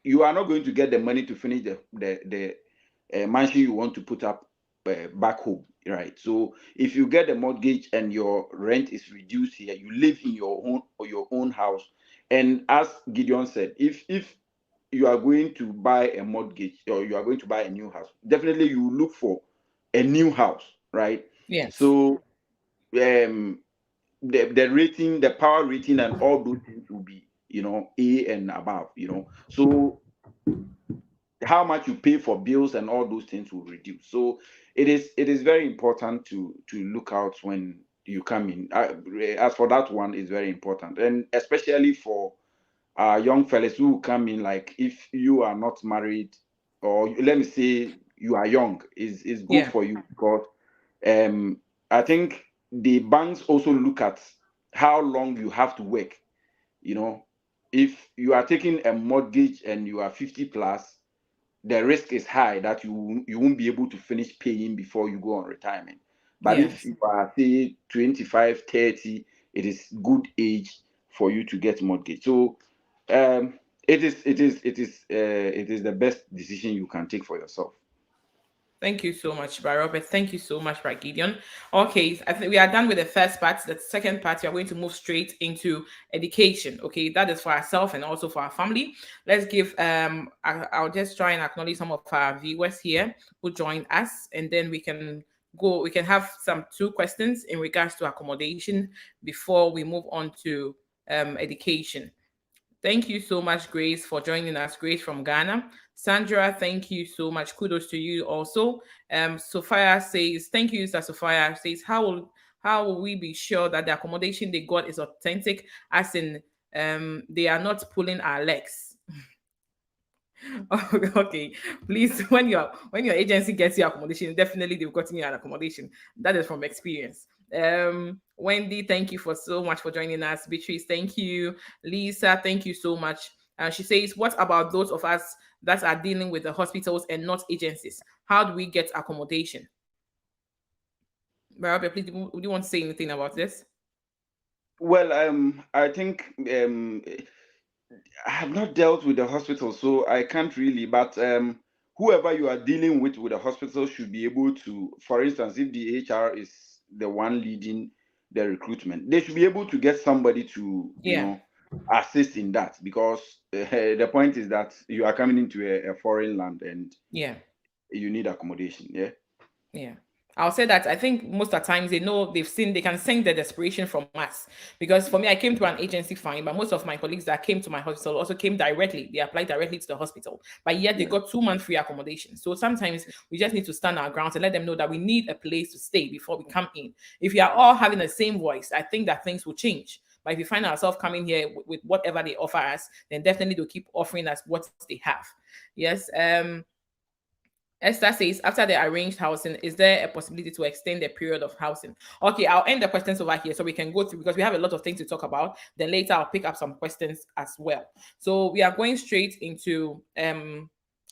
you are not going to get the money to finish the mansion you want to put up back home, right? So if you get a mortgage and your rent is reduced here, you live in your own house. And as Gideon said, if you are going to buy a mortgage or you are going to buy a new house, definitely you look for a new house, right? Yes. So the rating, the power rating, and all those things will be, A and above, So how much you pay for bills and all those things will reduce. So it is very important to look out when you come in. As for that one, is very important, and especially for young fellas who come in. Like if you are not married, or let me say you are young, is good Yeah. for you, because I think the banks also look at how long you have to work. You know, if you are taking a mortgage and you are 50 plus, the risk is high that you won't be able to finish paying before you go on retirement. But if Yes. you are say 25, 30, it is good age for you to get mortgage. So it is the best decision you can take for yourself. Thank you so much, Brother Robert. Thank you so much, Brother Gideon. Okay, I think we are done with the first part. The second part, we are going to move straight into education. Okay, that is for ourselves and also for our family. Let's give I'll just try and acknowledge some of our viewers here who joined us, and then we can have some two questions in regards to accommodation before we move on to education. Thank you so much, Grace, for joining us. Grace from Ghana. Sandra, thank you so much. Kudos to you also. Sophia says, thank you, Sister Sophia. Says, how will we be sure that the accommodation they got is authentic, as in they are not pulling our legs? Okay, please, when your agency gets your accommodation, definitely they've gotten you an accommodation. That is from experience. Wendy, thank you for so much for joining us. Beatrice, thank you. Lisa, thank you so much. She says, what about those of us that are dealing with the hospitals and not agencies? How do we get accommodation? Robert, please, would you want to say anything about this? Well, I think I have not dealt with the hospital, so I can't really. But whoever you are dealing with the hospital should be able to. For instance, if the HR is the one leading the recruitment, they should be able to get somebody to, Yeah, assist in that, because the point is that you are coming into a foreign land and yeah. you need accommodation. Yeah. Yeah. I'll say that I think most of the times they know they can sense the desperation from us. Because for me, I came to an agency fine, but most of my colleagues that came to my hospital also came directly. They applied directly to the hospital, but yet they Yeah. got 2 month free accommodation. So sometimes we just need to stand our ground and let them know that we need a place to stay before we come in. If we are all having the same voice, I think that things will change. But if we find ourselves coming here with whatever they offer us, then definitely they'll keep offering us what they have. Yes. Esther says, after the arranged housing, is there a possibility to extend the period of housing? Okay, I'll end the questions over here so we can go through, because we have a lot of things to talk about. Then later I'll pick up some questions as well. So we are going straight into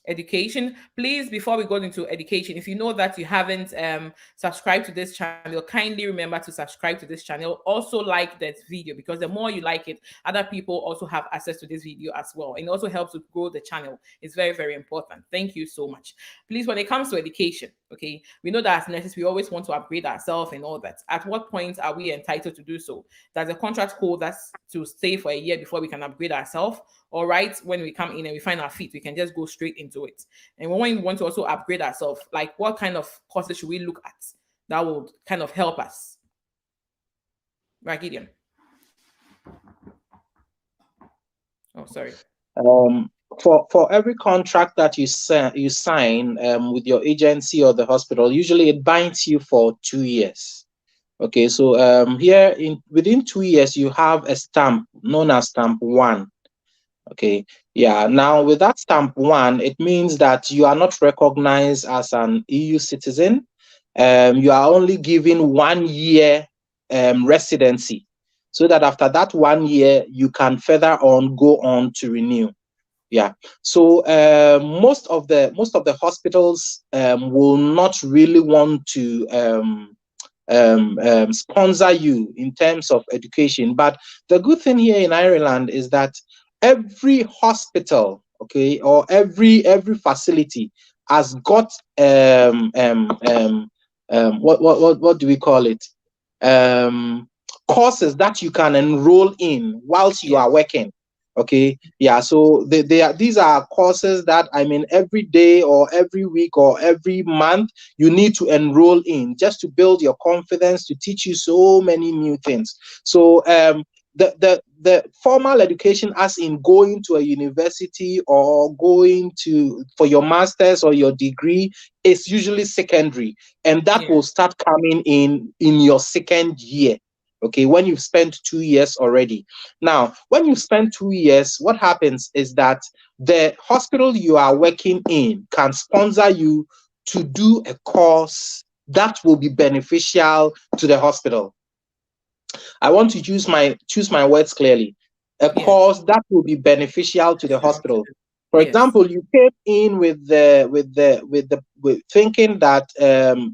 education. Please, before we go into education, if you know that you haven't subscribed to this channel, kindly remember to subscribe to this channel. Also like that video, because the more you like it, other people also have access to this video as well, and it also helps to grow the channel. It's very, very important. Thank you so much. Please, when it comes to education, okay, we know that as nurses we always want to upgrade ourselves and all that. At what point are we entitled to do so? Does a contract hold us to stay for a year before we can upgrade ourselves? All right, when we come in and we find our feet, we can just go straight into it. And when we want to also upgrade ourselves, like what kind of courses should we look at that will kind of help us? Right, Gideon? Oh, sorry. For every contract that you sign with your agency or the hospital, usually it binds you for 2 years. Okay, so here within 2 years you have a stamp known as stamp 1. Okay, yeah. Now with that stamp 1, it means that you are not recognized as an EU citizen. You are only given 1 year residency, so that after that 1 year you can further on go on to renew. Yeah. So most of the hospitals will not really want to sponsor you in terms of education. But the good thing here in Ireland is that every hospital, okay, or every facility has got what do we call it? Courses that you can enroll in whilst you are working. Okay, yeah. So these are courses that, I mean, every day or every week or every month you need to enroll in, just to build your confidence, to teach you so many new things. So the formal education, as in going to a university or going to for your master's or your degree, is usually secondary, and that will start coming in your second year. Okay, when you've spent 2 years already. Now, when you spend 2 years, what happens is that the hospital you are working in can sponsor you to do a course that will be beneficial to the hospital. I want to choose my words clearly. A course that will be beneficial to the hospital. For example, you came in with thinking that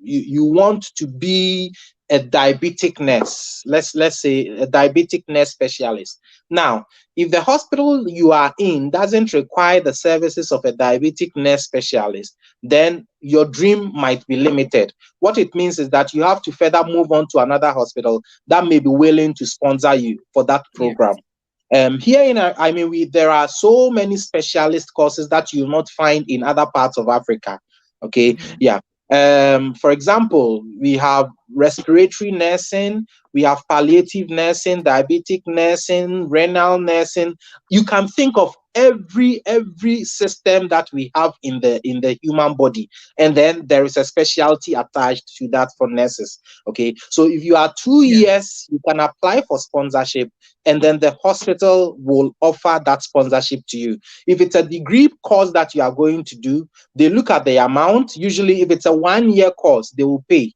you want to be a diabetic nurse. Let's say a diabetic nurse specialist. Now, if the hospital you are in doesn't require the services of a diabetic nurse specialist, then your dream might be limited. What it means is that you have to further move on to another hospital that may be willing to sponsor you for that program. Here in there are so many specialist courses that you'll not find in other parts of Africa. Okay, yeah. For example, we have respiratory nursing, we have palliative nursing, diabetic nursing, renal nursing. You can think of every system that we have in the human body, and then there is a specialty attached to that for nurses. Okay, so if you are 2 years, you can apply for sponsorship, and then the hospital will offer that sponsorship to you. If it's a degree course that you are going to do, they look at the amount. Usually, if it's a 1 year course, they will pay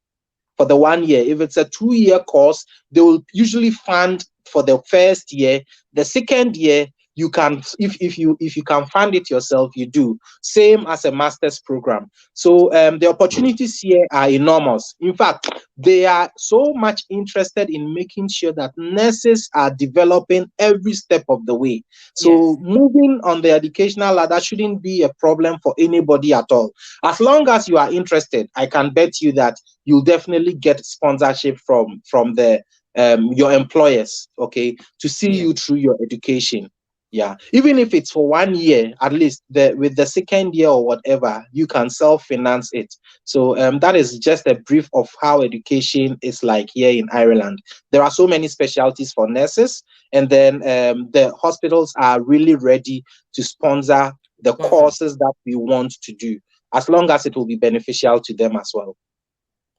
for the 1 year. If it's a 2 year course, they will usually fund for the first year. The second year, you can, if you can fund it yourself, you do. Same as a master's program. So the opportunities here are enormous. In fact, they are so much interested in making sure that nurses are developing every step of the way. So moving on the educational ladder shouldn't be a problem for anybody at all. As long as you are interested, I can bet you that you'll definitely get sponsorship from the your employers, okay, to see you through your education. Yeah, even if it's for 1 year, at least with the second year or whatever, you can self-finance it. So that is just a brief of how education is like here in Ireland. There are so many specialties for nurses, and then the hospitals are really ready to sponsor the courses that we want to do, as long as it will be beneficial to them as well.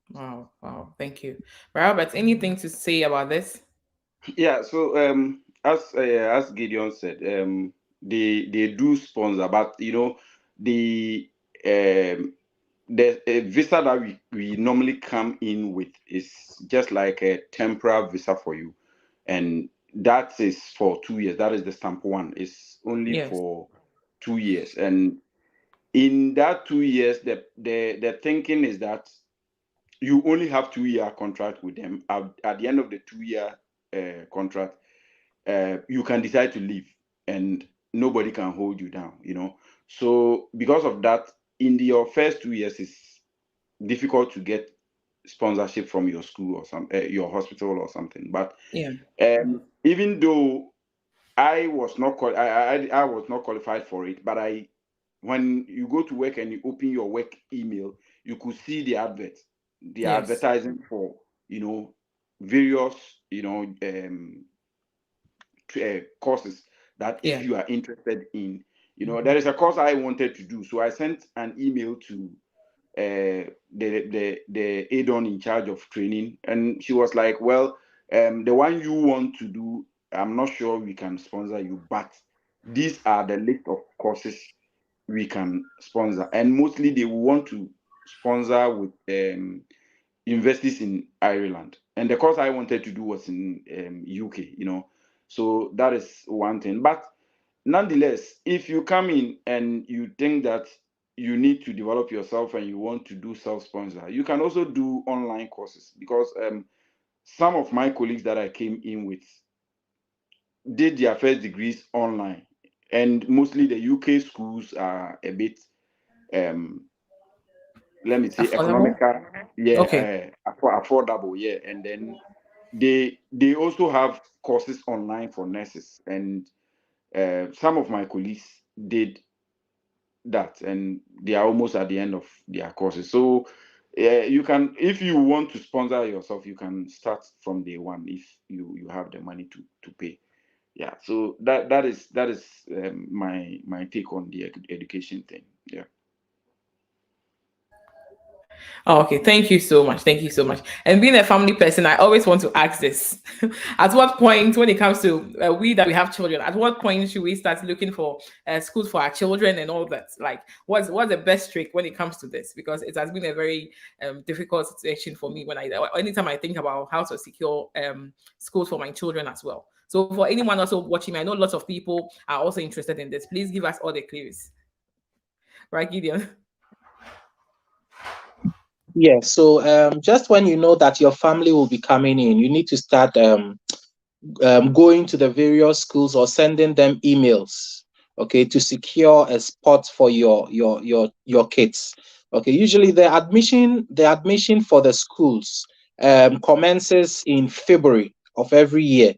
Wow, thank you. Robert, anything to say about this? Yeah, so as Gideon said, they do sponsor, but the visa that we normally come in with is just like a temporary visa for you, and that is for 2 years. That is the stamp 1. It's only for 2 years, and in that 2 years, the thinking is that you only have 2 year contract with them. At the end of the 2 year contract, you can decide to leave, and nobody can hold you down. So because of that, in your first 2 years, it's difficult to get sponsorship from your school or your hospital or something. But Yeah. Even though I was not I was not qualified for it, but when you go to work and you open your work email, you could see the advert. They are Yes. advertising for various courses that if Yeah. you are interested in, there is a course I wanted to do, so I sent an email to the ADON in charge of training, and she was like, well, the one you want to do, I'm not sure we can sponsor you, but these are the list of courses we can sponsor, and mostly they want to sponsor with universities in Ireland, and the course I wanted to do was in UK. So that is one thing. But nonetheless, if you come in and you think that you need to develop yourself and you want to do self-sponsor, you can also do online courses, because some of my colleagues that I came in with did their first degrees online, and mostly the UK schools are a bit let me say Affordable. economical, Okay. yeah, affordable, yeah. And then they also have courses online for nurses, and some of my colleagues did that, and they are almost at the end of their courses. So you can, if you want to sponsor yourself, you can start from day one if you have the money to pay. Yeah, so that is my take on the education thing. Yeah. Oh, okay. Thank you so much. Thank you so much. And being a family person, I always want to ask this: at what point, when it comes to we that we have children, at what point should we start looking for schools for our children and all that? Like, what's the best trick when it comes to this? Because it has been a very difficult situation for me when anytime I think about how to secure schools for my children as well. So for anyone also watching me, I know lots of people are also interested in this. Please give us all the clues. Right, Gideon? Yeah, so just when you know that your family will be coming in, you need to start going to the various schools or sending them emails, okay, to secure a spot for your kids. Okay, usually the admission for the schools commences in February of every year.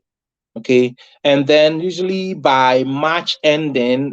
Okay, and then usually by March ending,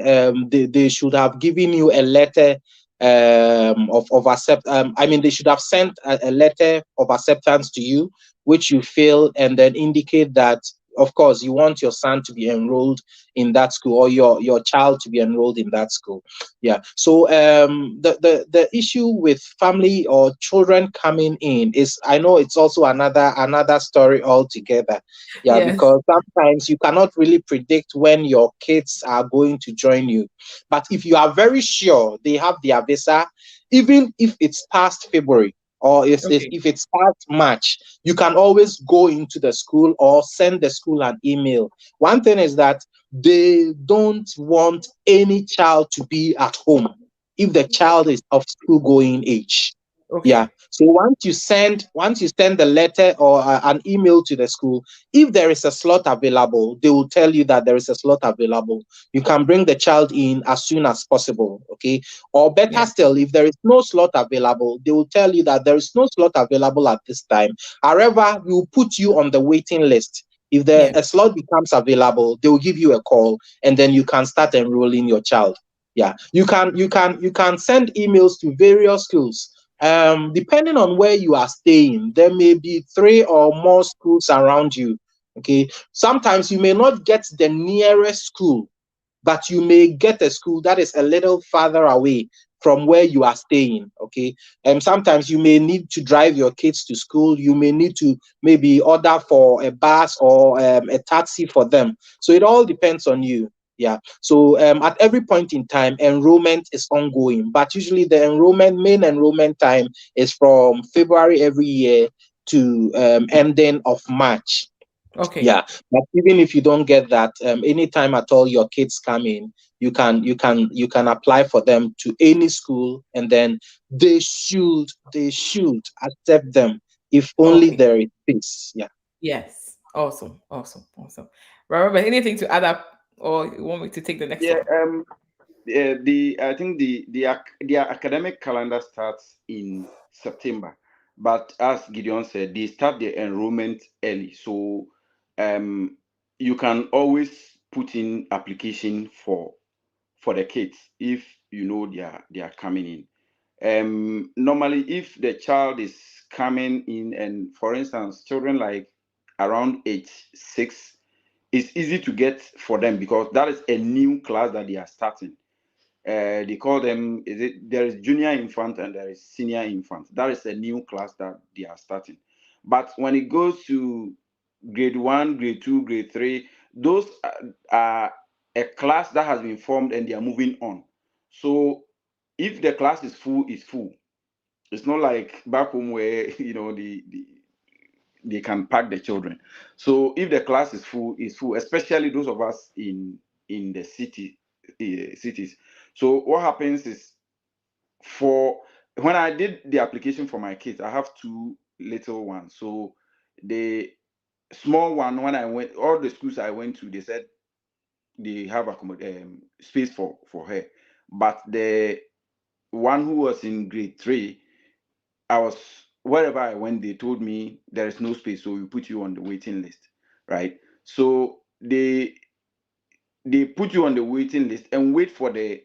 they should have given you a letter of accept. I mean, they should have sent a letter of acceptance to you, which you fill and then indicate that, of course, you want your son to be enrolled in that school, or your child to be enrolled in that school. Yeah. So the issue with family or children coming in is, I know it's also another story altogether. Yeah, Yes. because sometimes you cannot really predict when your kids are going to join you. But if you are very sure they have their visa, even if it's past February, or Okay. if it's past March, you can always go into the school or send the school an email. One thing is that they don't want any child to be at home if the child is of school going age. Yeah. Okay. So once you send the letter or an email to the school, if there is a slot available, they will tell you that there is a slot available. You can bring the child in as soon as possible. Okay. Or better Yeah. still, if there is no slot available, they will tell you that there is no slot available at this time. However, we will put you on the waiting list. If Yeah. a slot becomes available, they will give you a call, and then you can start enrolling your child. Yeah. You can send emails to various schools. Depending on where you are staying, there may be 3 or more schools around you. Okay. Sometimes you may not get the nearest school, but you may get a school that is a little farther away from where you are staying. Okay. And sometimes you may need to drive your kids to school. You may need to maybe order for a bus or a taxi for them. So it all depends on you. Yeah. So at every point in time, enrollment is ongoing, but usually the main enrollment time is from February every year to ending of March. Okay. Yeah, but even if you don't get that, anytime at all your kids come in, you can apply for them to any school, and then they should accept them if only Okay. there is peace. Yeah. Yes. Awesome. Awesome. Awesome. Robert, anything to add up, or you want me to take the next Yeah, one? I think their academic calendar starts in September, but as Gideon said, they start their enrollment early, so you can always put in application for the kids if you know they are coming in. Normally, if the child is coming in, and for instance, children like around age 6, it's easy to get for them because that is a new class that they are starting. They call them, there is junior infant and there is senior infant. That is a new class that they are starting. But when it goes to grade 1, grade 2, grade 3, those are a class that has been formed and they are moving on. So if the class is full, it's full. It's not like back home where they can pack the children. So if the class is full, it's full, especially those of us in the cities. So what happens is, for when I did the application for my kids, I have two little ones. So the small one, when I went, all the schools I went to, they said they have space for her. But the one who was in grade 3, I was wherever I went, they told me there is no space, so we put you on the waiting list, right? So they put you on the waiting list and wait for the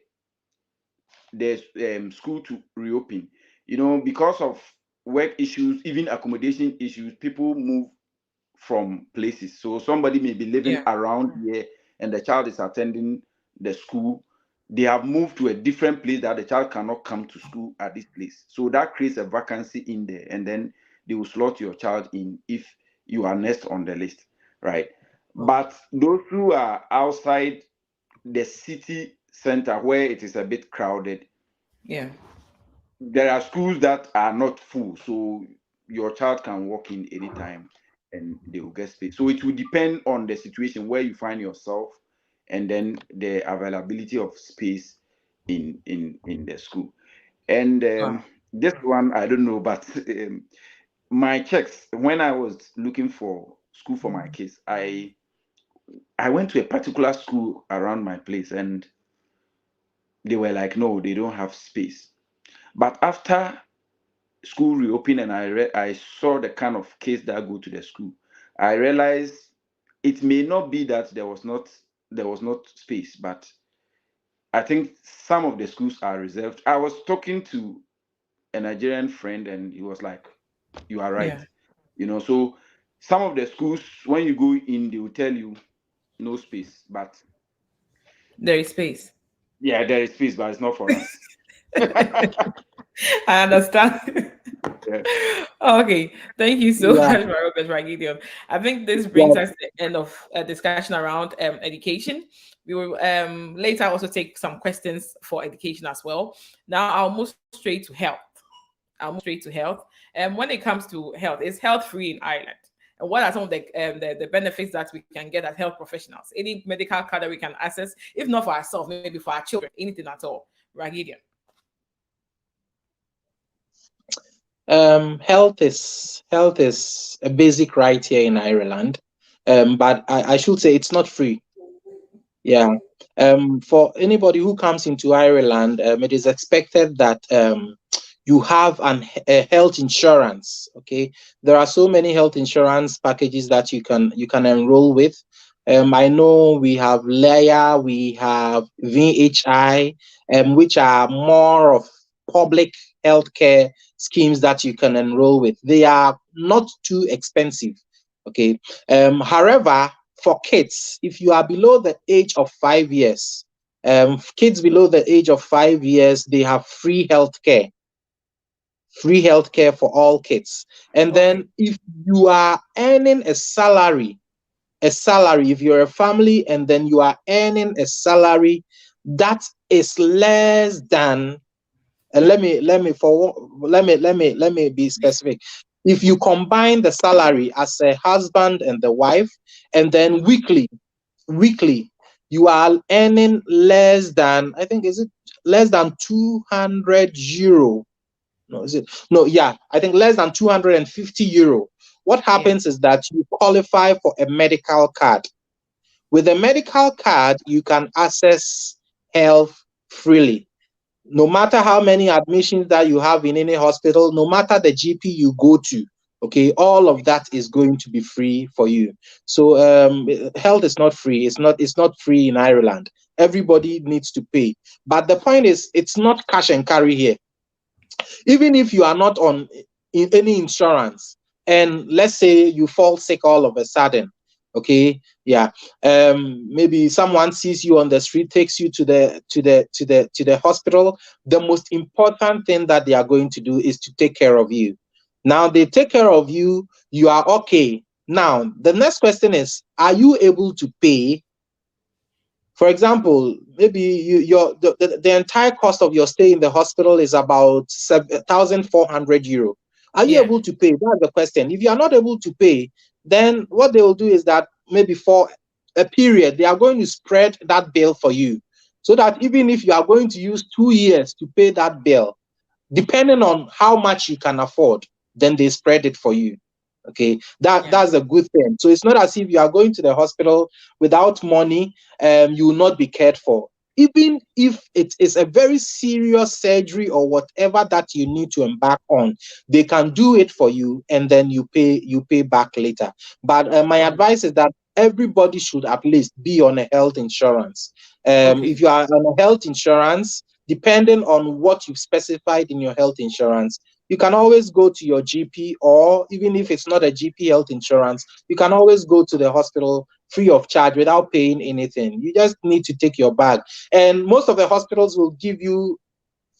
school to reopen. Because of work issues, even accommodation issues, people move from places. So somebody may be living Yeah. around here and the child is attending the school. They have moved to a different place that the child cannot come to school at this place. So that creates a vacancy in there, and then they will slot your child in if you are next on the list, right? Okay. But those who are outside the city center where it is a bit crowded, Yeah. there are schools that are not full, so your child can walk in anytime and they will get space. So it will depend on the situation where you find yourself, and then the availability of space in the school. And Wow. this one I don't know, but my checks, when I was looking for school for my kids, I went to a particular school around my place, and they were like, no, they don't have space. But after school reopened and I saw the kind of kids that go to the school, I realized it may not be that there was not space, but I think some of the schools are reserved. I was talking to a Nigerian friend and he was like, you are right. Yeah. So some of the schools, when you go in, they will tell you no space, but There is space. yeah, there is space, but it's not for us. I understand. Yeah. Okay, thank you so Yeah. much, Robert Gideon. I think this brings Yeah. us to the end of a discussion around education. We will later also take some questions for education as well. Now I'll move straight to health. When it comes to health, is health free in Ireland? And what are some of the benefits that we can get as health professionals? Any medical card that we can access, if not for ourselves, maybe for our children, anything at all. Ragidian. Health is a basic right here in Ireland, but I should say it's not free. Yeah. For anybody who comes into Ireland, it is expected that you have a health insurance. Okay, there are so many health insurance packages that you can enroll with. I know we have LEIA, we have VHI, which are more of public healthcare schemes that you can enroll with. They are not too expensive. Okay. However, for kids, if you are below the age of 5 years, kids below the age of 5 years, they have free healthcare for all kids. And Okay. then if you are earning a salary, if you're a family and then you are earning a salary that is less than, and let me be specific. If you combine the salary as a husband and the wife, and then Mhm. weekly, you are earning less than, I think, is it less than 200 euro? No, is it? No, yeah, I think less than 250 euro. What Yeah. happens is that you qualify for a medical card. With a medical card, you can access health freely. No matter how many admissions that you have in any hospital, no matter the GP you go to, okay, all of that is going to be free for you. So health is not free. It's not free in Ireland. Everybody needs to pay. But the point is, it's not cash and carry here. Even if you are not on in any insurance, and let's say you fall sick all of a sudden, okay, yeah, maybe someone sees you on the street, takes you to the hospital. The most important thing that they are going to do is to take care of you. Now they take care of you, you are okay. Now the next question is, are you able to pay? For example, maybe the entire cost of your stay in the hospital is about 7,400 euro. Are you Yeah. able to pay? That's the question. If you are not able to pay, then what they will do is that maybe for a period, they are going to spread that bill for you. So that even if you are going to use 2 years to pay that bill, depending on how much you can afford, then they spread it for you. Okay, Yeah. that's a good thing. So it's not as if you are going to the hospital without money, you will not be cared for. Even if it is a very serious surgery or whatever that you need to embark on, they can do it for you, and then you pay back later. But my Wow. advice is that everybody should at least be on a health insurance. If Okay. you are on a health insurance, depending on what you've specified in your health insurance, you can always go to your GP, or even if it's not a GP health insurance, you can always go to the hospital free of charge without paying anything. You just need to take your bag. And most of the hospitals will give you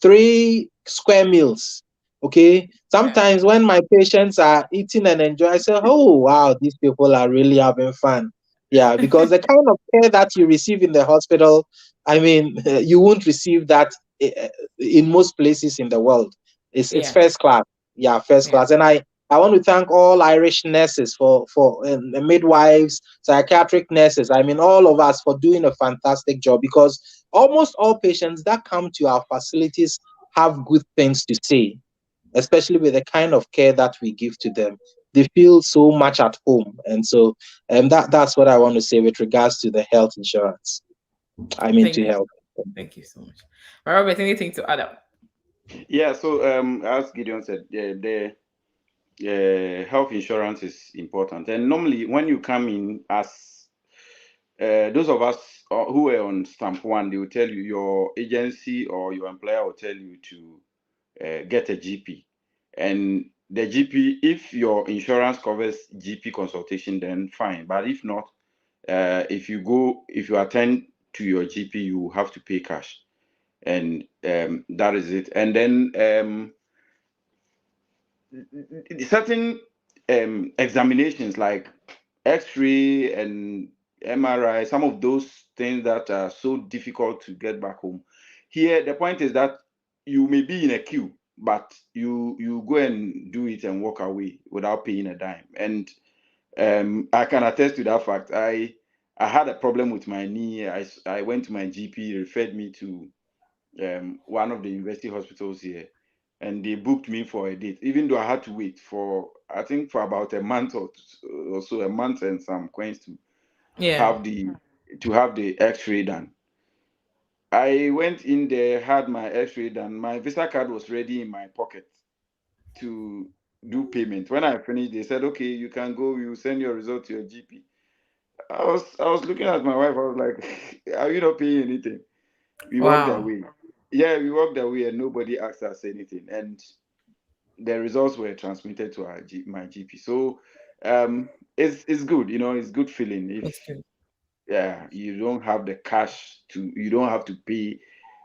3 square meals. Okay. Yeah. Sometimes when my patients are eating and enjoy, I say, oh wow, these people are really having fun. Yeah, because the kind of care that you receive in the hospital, I mean, you won't receive that in most places in the world. It's Yeah. first class. Yeah, first Yeah. class. And I want to thank all Irish nurses for midwives, psychiatric nurses. I mean, all of us for doing a fantastic job, because almost all patients that come to our facilities have good things to say, especially with the kind of care that we give to them. They feel so much at home. And so that's what I want to say with regards to the health insurance. I mean, to Thank you. health. Thank you so much. Robert, anything to add up? Yeah, so as Gideon said, the health insurance is important. And normally, when you come in as those of us who are on stamp one, they will tell you, your agency or your employer will tell you to get a GP. And the GP, if your insurance covers GP consultation, then fine. But if not, if you attend to your GP, you have to pay cash, and that is it. And then certain examinations like X-ray and MRI, some of those things that are so difficult to get back home. Here, the point is that you may be in a queue, but you go and do it and walk away without paying a dime. And I can attest to that fact. I had a problem with my knee. I went to my GP, referred me to one of the university hospitals here, and they booked me for a date, even though I had to wait for, I think, for about a month or so, a month and some coins to Yeah. have the X-ray done. I went in there, had my X-ray done. My Visa card was ready in my pocket to do payment. When I finished, they said, "Okay, you can go. You send your result to your GP." I was looking at my wife. I was like, "Are you not paying anything?" We walked Wow. away. Yeah, we walked away, and nobody asked us anything. And the results were transmitted to my GP. So it's good. It's good feeling if, That's good. yeah, you don't have the cash you don't have to pay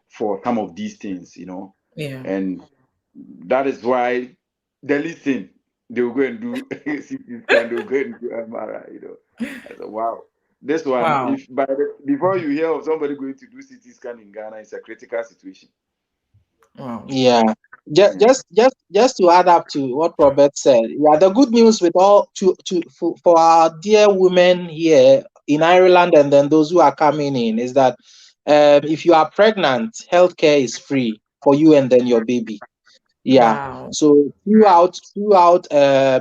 for some of these things. Yeah. And that is why the least thing they will go and do CT scan, they will go and do MRI. I said, wow. This one, Wow. if before you hear of somebody going to do CT scan in Ghana, it's a critical situation. Wow. Yeah. Just, Yeah. just to add up to what Robert said. Yeah, the good news with all for our dear women here in Ireland and then those who are coming in is that if you are pregnant, healthcare is free for you and then your baby. Yeah. Wow. So throughout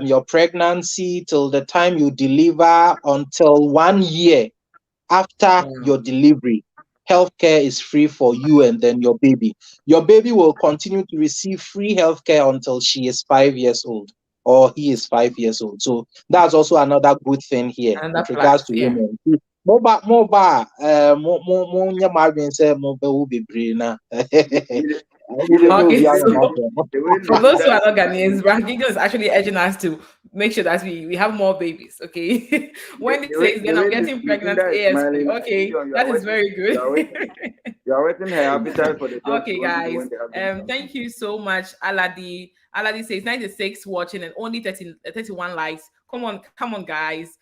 your pregnancy till the time you deliver until 1 year after Wow. your delivery, healthcare is free for you and then your baby. Your baby will continue to receive free healthcare until she is 5 years old or he is 5 years old. So that's also another good thing here Another with regards plus, to yeah. women. More nyɛ m'adwene sɛ mobɛwo bebree na. Okay, so The way for those who Lucinda are is not speaking, Ghanaians, Gideon is actually urging us to make sure that we have more babies. Okay. When he says then I'm getting pregnant Lucinda is ASP. smiling, Okay, Gideon, that is very you are good. waiting, you are waiting her appetite for the job she Okay, want to do guys. when the husband comes. Thank you so much, Aladi. Aladi says 96 watching and only 31 likes. Come on, guys.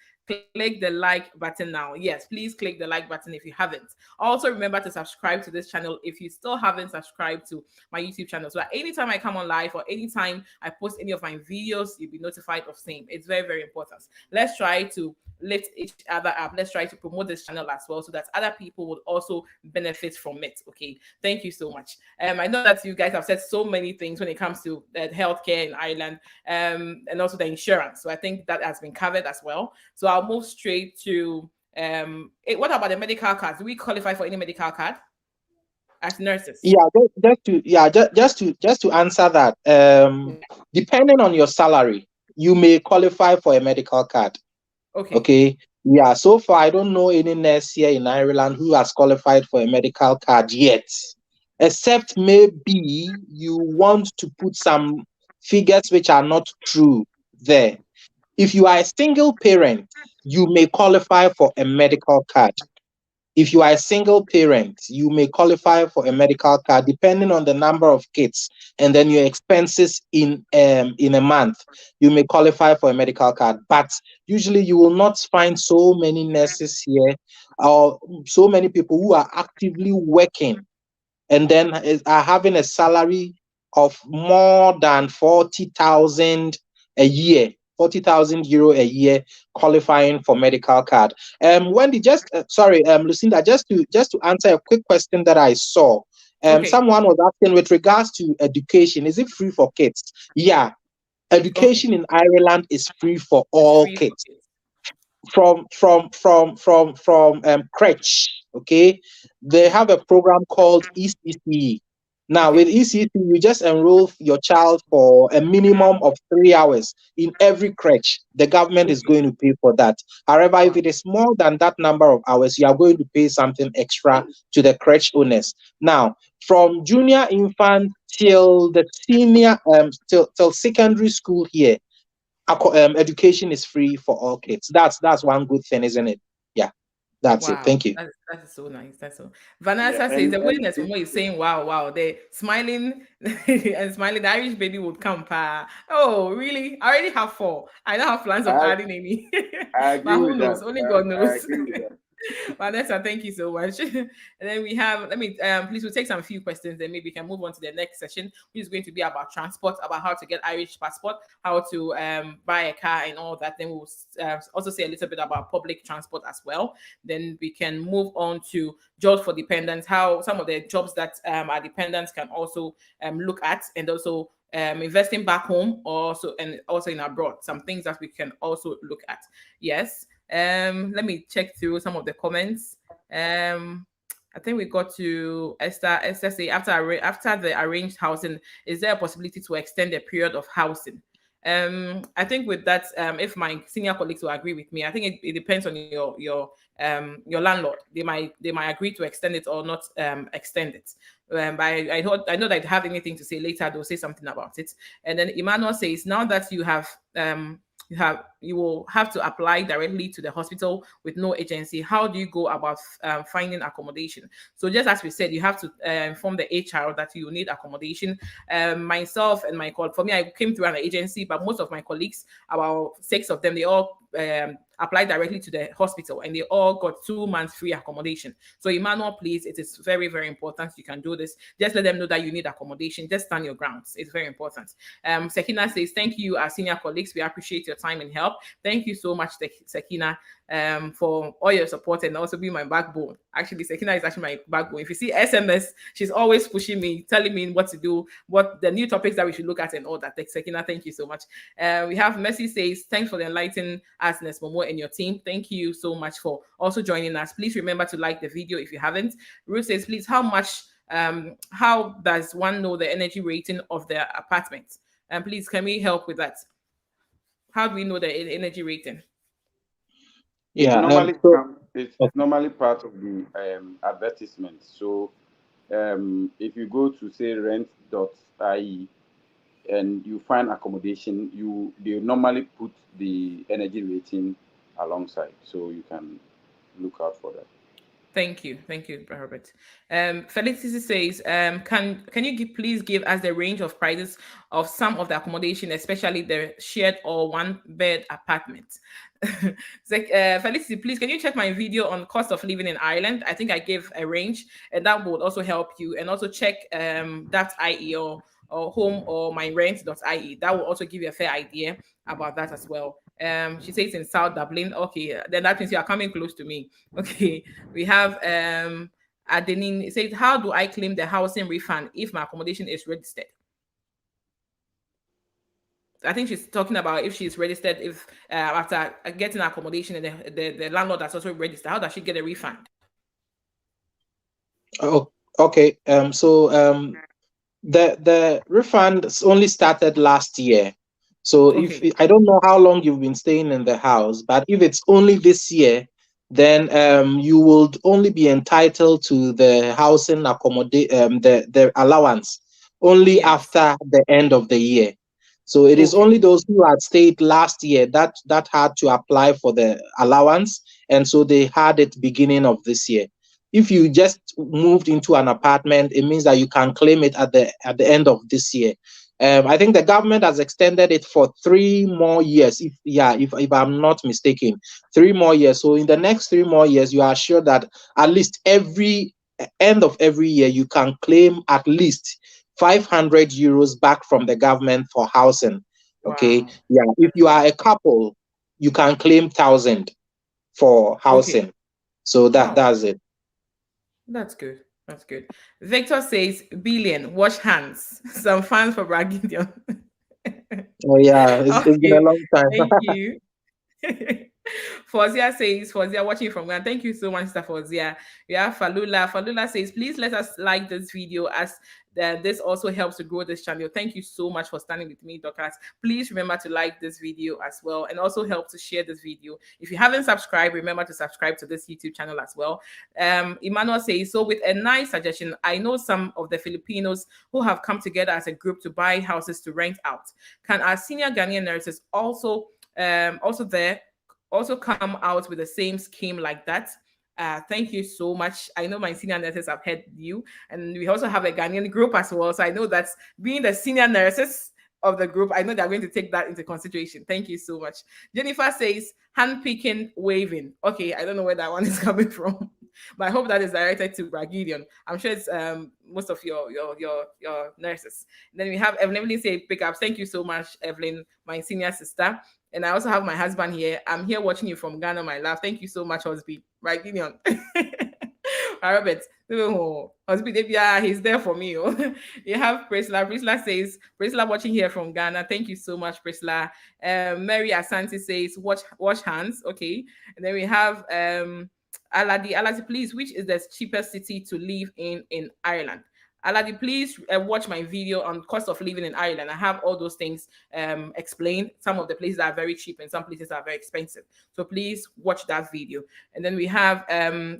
Click the like button now. Yes, please click the like button if you haven't. Also, remember to subscribe to this channel if you still haven't subscribed to my YouTube channel. So that anytime I come on live or anytime I post any of my videos, you'll be notified of same. It's very, very important. Let's try to lift each other up. Let's try to promote this channel as well so that other people would also benefit from it. Okay. Thank you so much. I know that you guys have said so many things when it comes to healthcare in Ireland and also the insurance. So I think that has been covered as well. So I'll move straight to what about the medical cards? Do we qualify for any medical card as nurses? Yeah, just to answer that, depending on your salary, you may qualify for a medical card. Okay. Okay. Yeah. So far, I don't know any nurse here in Ireland who has qualified for a medical card yet, except maybe you want to put some figures which are not true there. If you are a single parent, you may qualify for a medical card. If you are a single parent, you may qualify for a medical card depending on the number of kids and then your expenses in a month. You may qualify for a medical card, but usually you will not find so many nurses here or so many people who are actively working and then are having a salary of more than 40,000 a year. 40,000 euro a year qualifying for medical card. Wendy, Lucinda, just to answer a quick question that I saw. Okay. Someone was asking with regards to education, is it free for kids? Yeah, education in Ireland is free for all kids. From crèche. Okay, they have a program called ECCE. Now, with ECCE, you just enroll your child for a minimum of 3 hours in every crèche. The government is going to pay for that. However, if it is more than that number of hours, you are going to pay something extra to the crèche owners. Now, from junior infant till the senior, till secondary school here, education is free for all kids. That's one good thing, isn't it? Yeah, that's it. Thank you. That is so nice. That's so. Vanessa says the willingness from what you're saying. Wow. They're smiling and smiling. The Irish baby would come. Oh, really? I already have 4. I don't have plans of adding any. I But agree who with knows? that. Only God I knows. agree with that. Vanessa, thank you so much. And then we have, please, we'll take some few questions, then maybe we can move on to the next session, which is going to be about transport, about how to get Irish passport, how to buy a car and all that. Then we'll also say a little bit about public transport as well. Then we can move on to jobs for dependents, how some of the jobs that our dependents can also look at, and also investing back home also in abroad, some things that we can also look at. Yes. Let me check through some of the comments. I think we got to Esther. Esther say after the arranged housing, is there a possibility to extend the period of housing? I think with that, if my senior colleagues will agree with me, I think it depends on your landlord. They might agree to extend it or not extend it. But I know that I have anything to say later. They'll say something about it. And then Emmanuel says now that you will have to apply directly to the hospital with no agency. How do you go about finding accommodation? So just as we said, you have to inform the HR that you need accommodation. Myself and for me, I came through an agency, but most of my colleagues, about 6 of them, they all applied directly to the hospital, and they all got 2 months free accommodation. So Emmanuel, please, it is very, very important you can do this. Just let them know that you need accommodation. Just stand your grounds. It's very important. Sekina says, thank you, our senior colleagues. We appreciate your time and help. Thank you so much, Sekina, for all your support and also being my backbone. Actually, Sekina is actually my backbone. If you see SMS, she's always pushing me, telling me what to do, what the new topics that we should look at and all that. Sekina, thank you so much. We have Mercy says, thanks for the enlightening us, Momo, and your team. Thank you so much for also joining us. Please remember to like the video if you haven't. Ruth says, please, how does one know the energy rating of their apartment? And please, can we help with that? How do we know the energy rating? Yeah, normally it's okay. normally part of the advertisement. So if you go to say rent.ie and you find accommodation, they normally put the energy rating alongside, so you can look out for that. Thank you, Robert. Felicity says, can you please give us the range of prices of some of the accommodation, especially the shared or one-bed apartment? Felicity, please, can you check my video on cost of living in Ireland? I think I gave a range, and that would also help you. And also check that IE or home or myrent.ie. That will also give you a fair idea about that as well. She says in South Dublin. Okay, then that means you are coming close to me. Okay, we have Adeline. It says, how do I claim the housing refund if my accommodation is registered? I think she's talking about if she's registered, if after getting accommodation and the landlord has also registered, how does she get a refund? Oh, okay. The refund only started last year. So okay. if I don't know how long you've been staying in the house, but if it's only this year, then you will only be entitled to the housing accommodation, the allowance only after the end of the year. So it is only those who had stayed last year that had to apply for the allowance, and so they had it beginning of this year. If you just moved into an apartment, it means that you can claim it at the end of this year. I think the government has extended it for 3 more years. If I'm not mistaken, 3 more years. So in the next 3 more years, you are sure that at least every end of every year you can claim at least 500 euros back from the government for housing. Okay. Wow. Yeah. If you are a couple, you can claim 1,000 for housing. Okay. So that's it. That's good. That's good. Victor says, billion, wash hands. Some fans for Bragidion. Oh, yeah. It's been a long time. Thank you. Fozia says, Fozia watching from Ghana. Thank you so much, Mr. Fozia. We have Falula. Falula says, please let us like this video as this also helps to grow this channel. Thank you so much for standing with me, Dorcas. Please remember to like this video as well, and also help to share this video. If you haven't subscribed, remember to subscribe to this YouTube channel as well. Emmanuel says, so with a nice suggestion, I know some of the Filipinos who have come together as a group to buy houses to rent out. Can our senior Ghanaian nurses also come out with the same scheme like that? Thank you so much. I know my senior nurses have heard you, and we also have a Ghanaian group as well. So I know that being the senior nurses of the group, I know they're going to take that into consideration. Thank you so much. Jennifer says, hand-picking, waving. Okay, I don't know where that one is coming from, but I hope that is directed to Bragidion. I'm sure it's most of your nurses. And then we have Evelyn say pickups. Thank you so much, Evelyn, my senior sister. And I also have my husband here. I'm here watching you from Ghana, my love. Thank you so much, husband. Right, Gideon. Robert. Husband, he's there for me. You have Priscilla. Priscilla says, Priscilla watching here from Ghana. Thank you so much, Priscilla. Mary Asante says, wash hands. Okay. And then we have Aladi. Aladi, please, which is the cheapest city to live in Ireland? Aladi, please watch my video on cost of living in Ireland. I have all those things explained. Some of the places are very cheap and some places are very expensive. So please watch that video. And then we have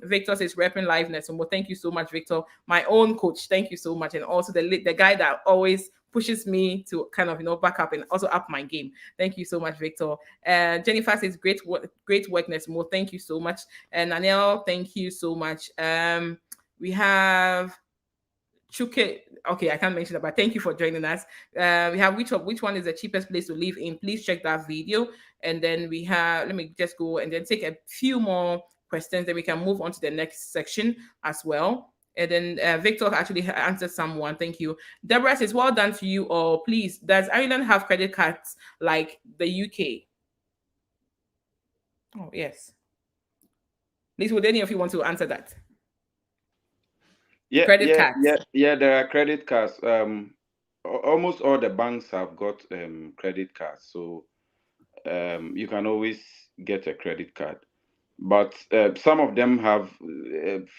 Victor says, repping liveness. And well, thank you so much, Victor. My own coach, thank you so much. And also the guy that always pushes me to kind of, back up and also up my game. Thank you so much, Victor. Jennifer says, great workness. More, thank you so much. And Anel, thank you so much. We have Chuke, okay, I can't mention that, but thank you for joining us. We have which one is the cheapest place to live in? Please check that video. And then we have, let me just go and then take a few more questions, then we can move on to the next section as well. And then Victor actually answered someone. Thank you. Deborah says, well done to you all. Please, does Ireland have credit cards like the UK? Oh, yes. Please, would any of you want to answer that? Yeah, Credit cards. there are credit cards. Almost all the banks have got credit cards, so you can always get a credit card. But some of them have,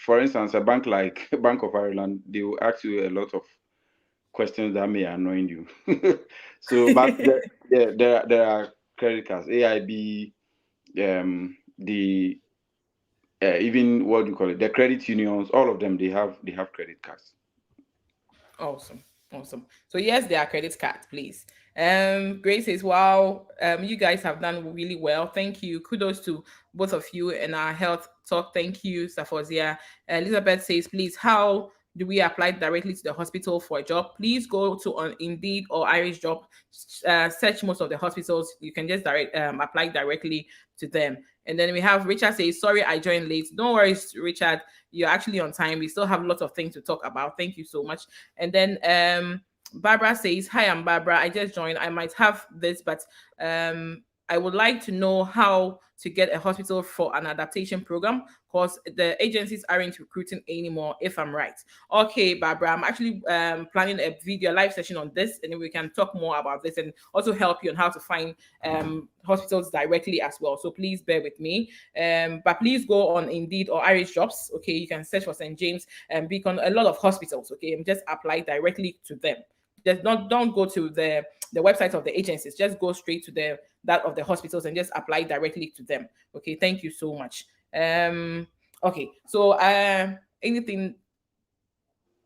for instance, a bank like Bank of Ireland, they will ask you a lot of questions that may annoy you. So, but there are credit cards, AIB, the even what do you call it, the credit unions, all of them, they have credit cards. Awesome. So yes, there are credit cards, please. Grace says, wow, you guys have done really well. Thank you. Kudos to both of you and our health talk. Thank you, Safozia. Elizabeth says, please, how do we apply directly to the hospital for a job? Please go to on Indeed or Irish Job, search most of the hospitals. You can just apply directly to them. And then we have Richard says, sorry, I joined late. Don't worry, Richard. You're actually on time. We still have lots of things to talk about. Thank you so much. And then Barbara says, hi, I'm Barbara. I just joined. I might have this, but I would like to know how to get a hospital for an adaptation program because the agencies aren't recruiting anymore, if I'm right. Okay, Barbara, I'm actually planning a video live session on this, and then we can talk more about this and also help you on how to find hospitals directly as well. So please bear with me. But please go on Indeed or Irish Jobs. Okay, you can search for St. James and Beacon, a lot of hospitals. Okay, and just apply directly to them. Just don't go to the website of the agencies. Just go straight to that of the hospitals and just apply directly to them. Okay, thank you so much. Okay, so anything.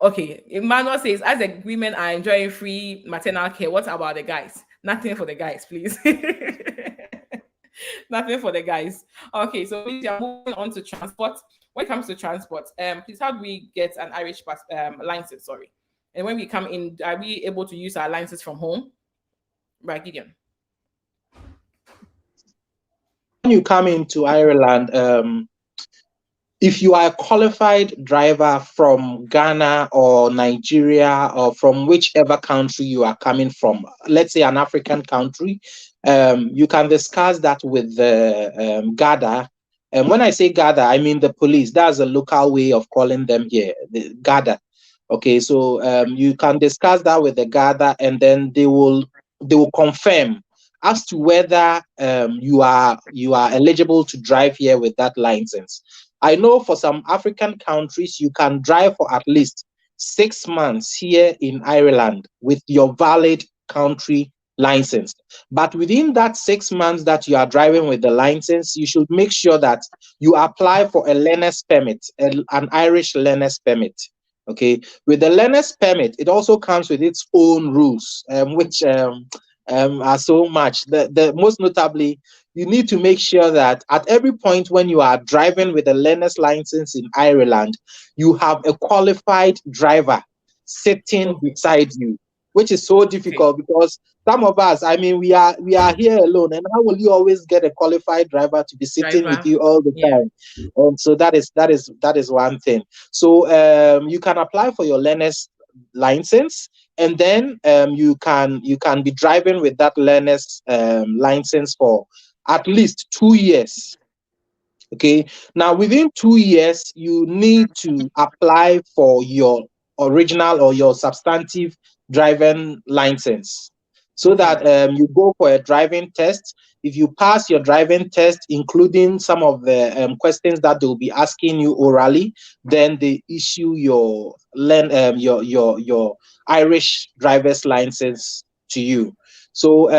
Okay, Emmanuel says, as the women are enjoying free maternal care, what about the guys? Nothing for the guys, please. Nothing for the guys. Okay, so we are moving on to transport. When it comes to transport, please, how do we get an Irish license? Sorry. And when we come in, are we able to use our licenses from home? Right, Gideon. When you come into Ireland, if you are a qualified driver from Ghana or Nigeria or from whichever country you are coming from, let's say an African country, you can discuss that with the GADA. And when I say GADA, I mean the police. That's a local way of calling them here, the GADA. Okay, so you can discuss that with the GADA, and then they will confirm as to whether you are eligible to drive here with that license. I know for some African countries, you can drive for at least 6 months here in Ireland with your valid country license. But within that 6 months that you are driving with the license, you should make sure that you apply for a learner's permit, an Irish learner's permit. Okay, with the learner's permit, it also comes with its own rules, which are so much. The most notably, you need to make sure that at every point when you are driving with a learner's license in Ireland, you have a qualified driver sitting beside you, which is so difficult because some of us, I mean, we are here alone, and how will you always get a qualified driver to be sitting with you all the time? So that is one thing. So you can apply for your learner's license, and then you can be driving with that learner's license for at least 2 years. Okay, now within 2 years you need to apply for your original or your substantive driving license, so that you go for a driving test. If you pass your driving test, including some of the questions that they'll be asking you orally, then they issue your Irish driver's license to you. So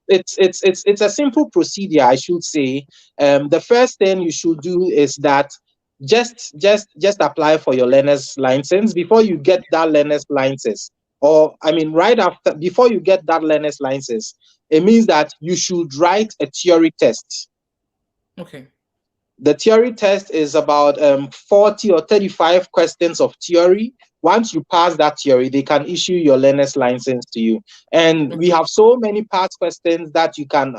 it's a simple procedure, I should say. The first thing you should do is that just apply for your learner's license before you get that learner's license. Or I mean, right after, before you get that learner's license, it means that you should write a theory test. Okay. The theory test is about 40 or 35 questions of theory. Once you pass that theory, they can issue your learner's license to you. And we have so many past questions that you can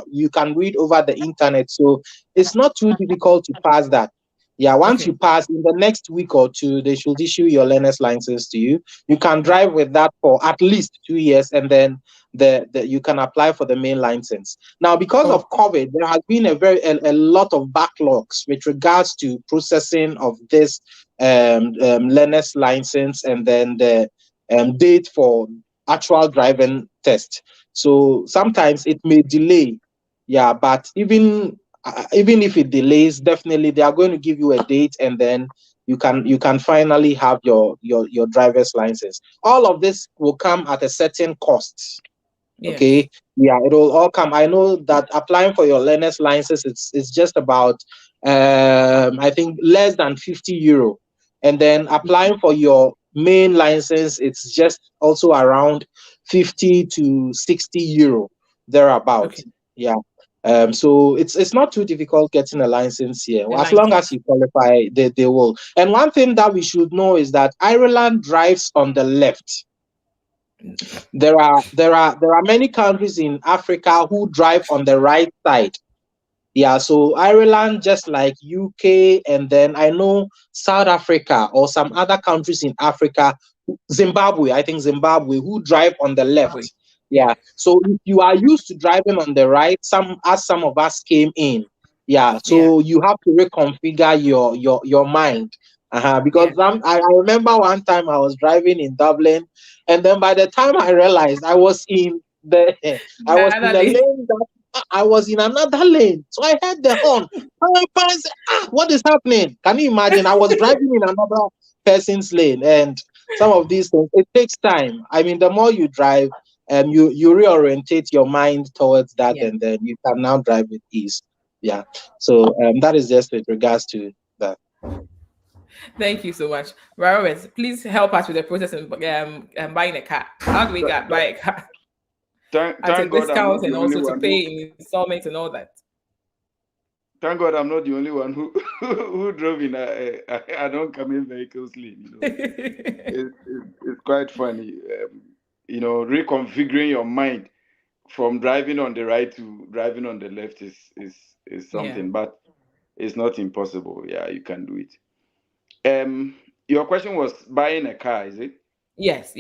read over the internet. So it's not too difficult to pass that. Yeah, once you pass, in the next week or two, they should issue your learner's license to you. You can drive with that for at least 2 years, and then you can apply for the main license. Now, because of COVID, there has been a lot of backlogs with regards to processing of this learner's license, and then the date for actual driving test. So sometimes it may delay. Yeah, but even if it delays, definitely they are going to give you a date, and then you can finally have your driver's license. All of this will come at a certain cost. Okay, yeah, it will all come. I know that applying for your learner's license, it's just about I think less than 50 euro, and then applying for your main license, it's just also around 50 to 60 euro thereabout. Yeah. So it's not too difficult getting a license here. As long as you qualify, they will. And one thing that we should know is that Ireland drives on the left. There are many countries in Africa who drive on the right side. Yeah, so Ireland, just like UK, and then I know South Africa or some other countries in Africa, Zimbabwe, I think Zimbabwe, who drive on the left. Yeah, so if you are used to driving on the right, some of us came in. Yeah, so you have to reconfigure your mind. Because I remember one time I was driving in Dublin, and then by the time I realized I was in the lane that I was in another lane. So I heard the horn. I said, what is happening? Can you imagine? I was driving in another person's lane, and some of these things, it takes time. I mean, the more you drive, you reorientate your mind towards that, and then you can now drive with ease. Yeah. So that is just with regards to that. Thank you so much. Robert, please help us with the process of buying a car. How do we buy a car? Thank At a God I'm not discount, the and only also to one pay in installments and all that. Thank God I'm not the only one who who drove in a non-coming vehicles lane. It's quite funny. Reconfiguring your mind from driving on the right to driving on the left is something, but it's not impossible. Yeah, you can do it. Your question was buying a car, is it? Yes.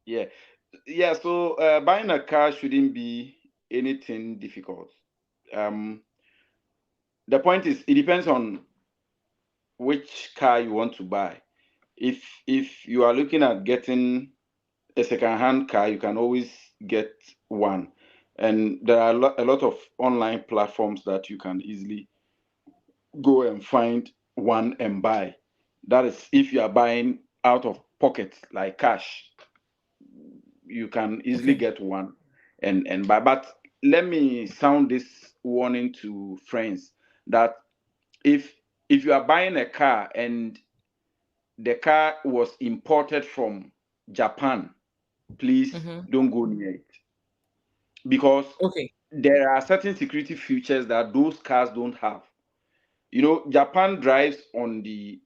Yeah. So buying a car shouldn't be anything difficult. The point is, it depends on which car you want to buy. If you are looking at getting a second-hand car, you can always get one, and there are a lot of online platforms that you can easily go and find one and buy. That is, if you are buying out of pocket, like cash, you can easily get one and buy. But let me sound this warning to friends that if you are buying a car and the car was imported from Japan, please don't go near it, because there are certain security features that those cars don't have. Japan drives on the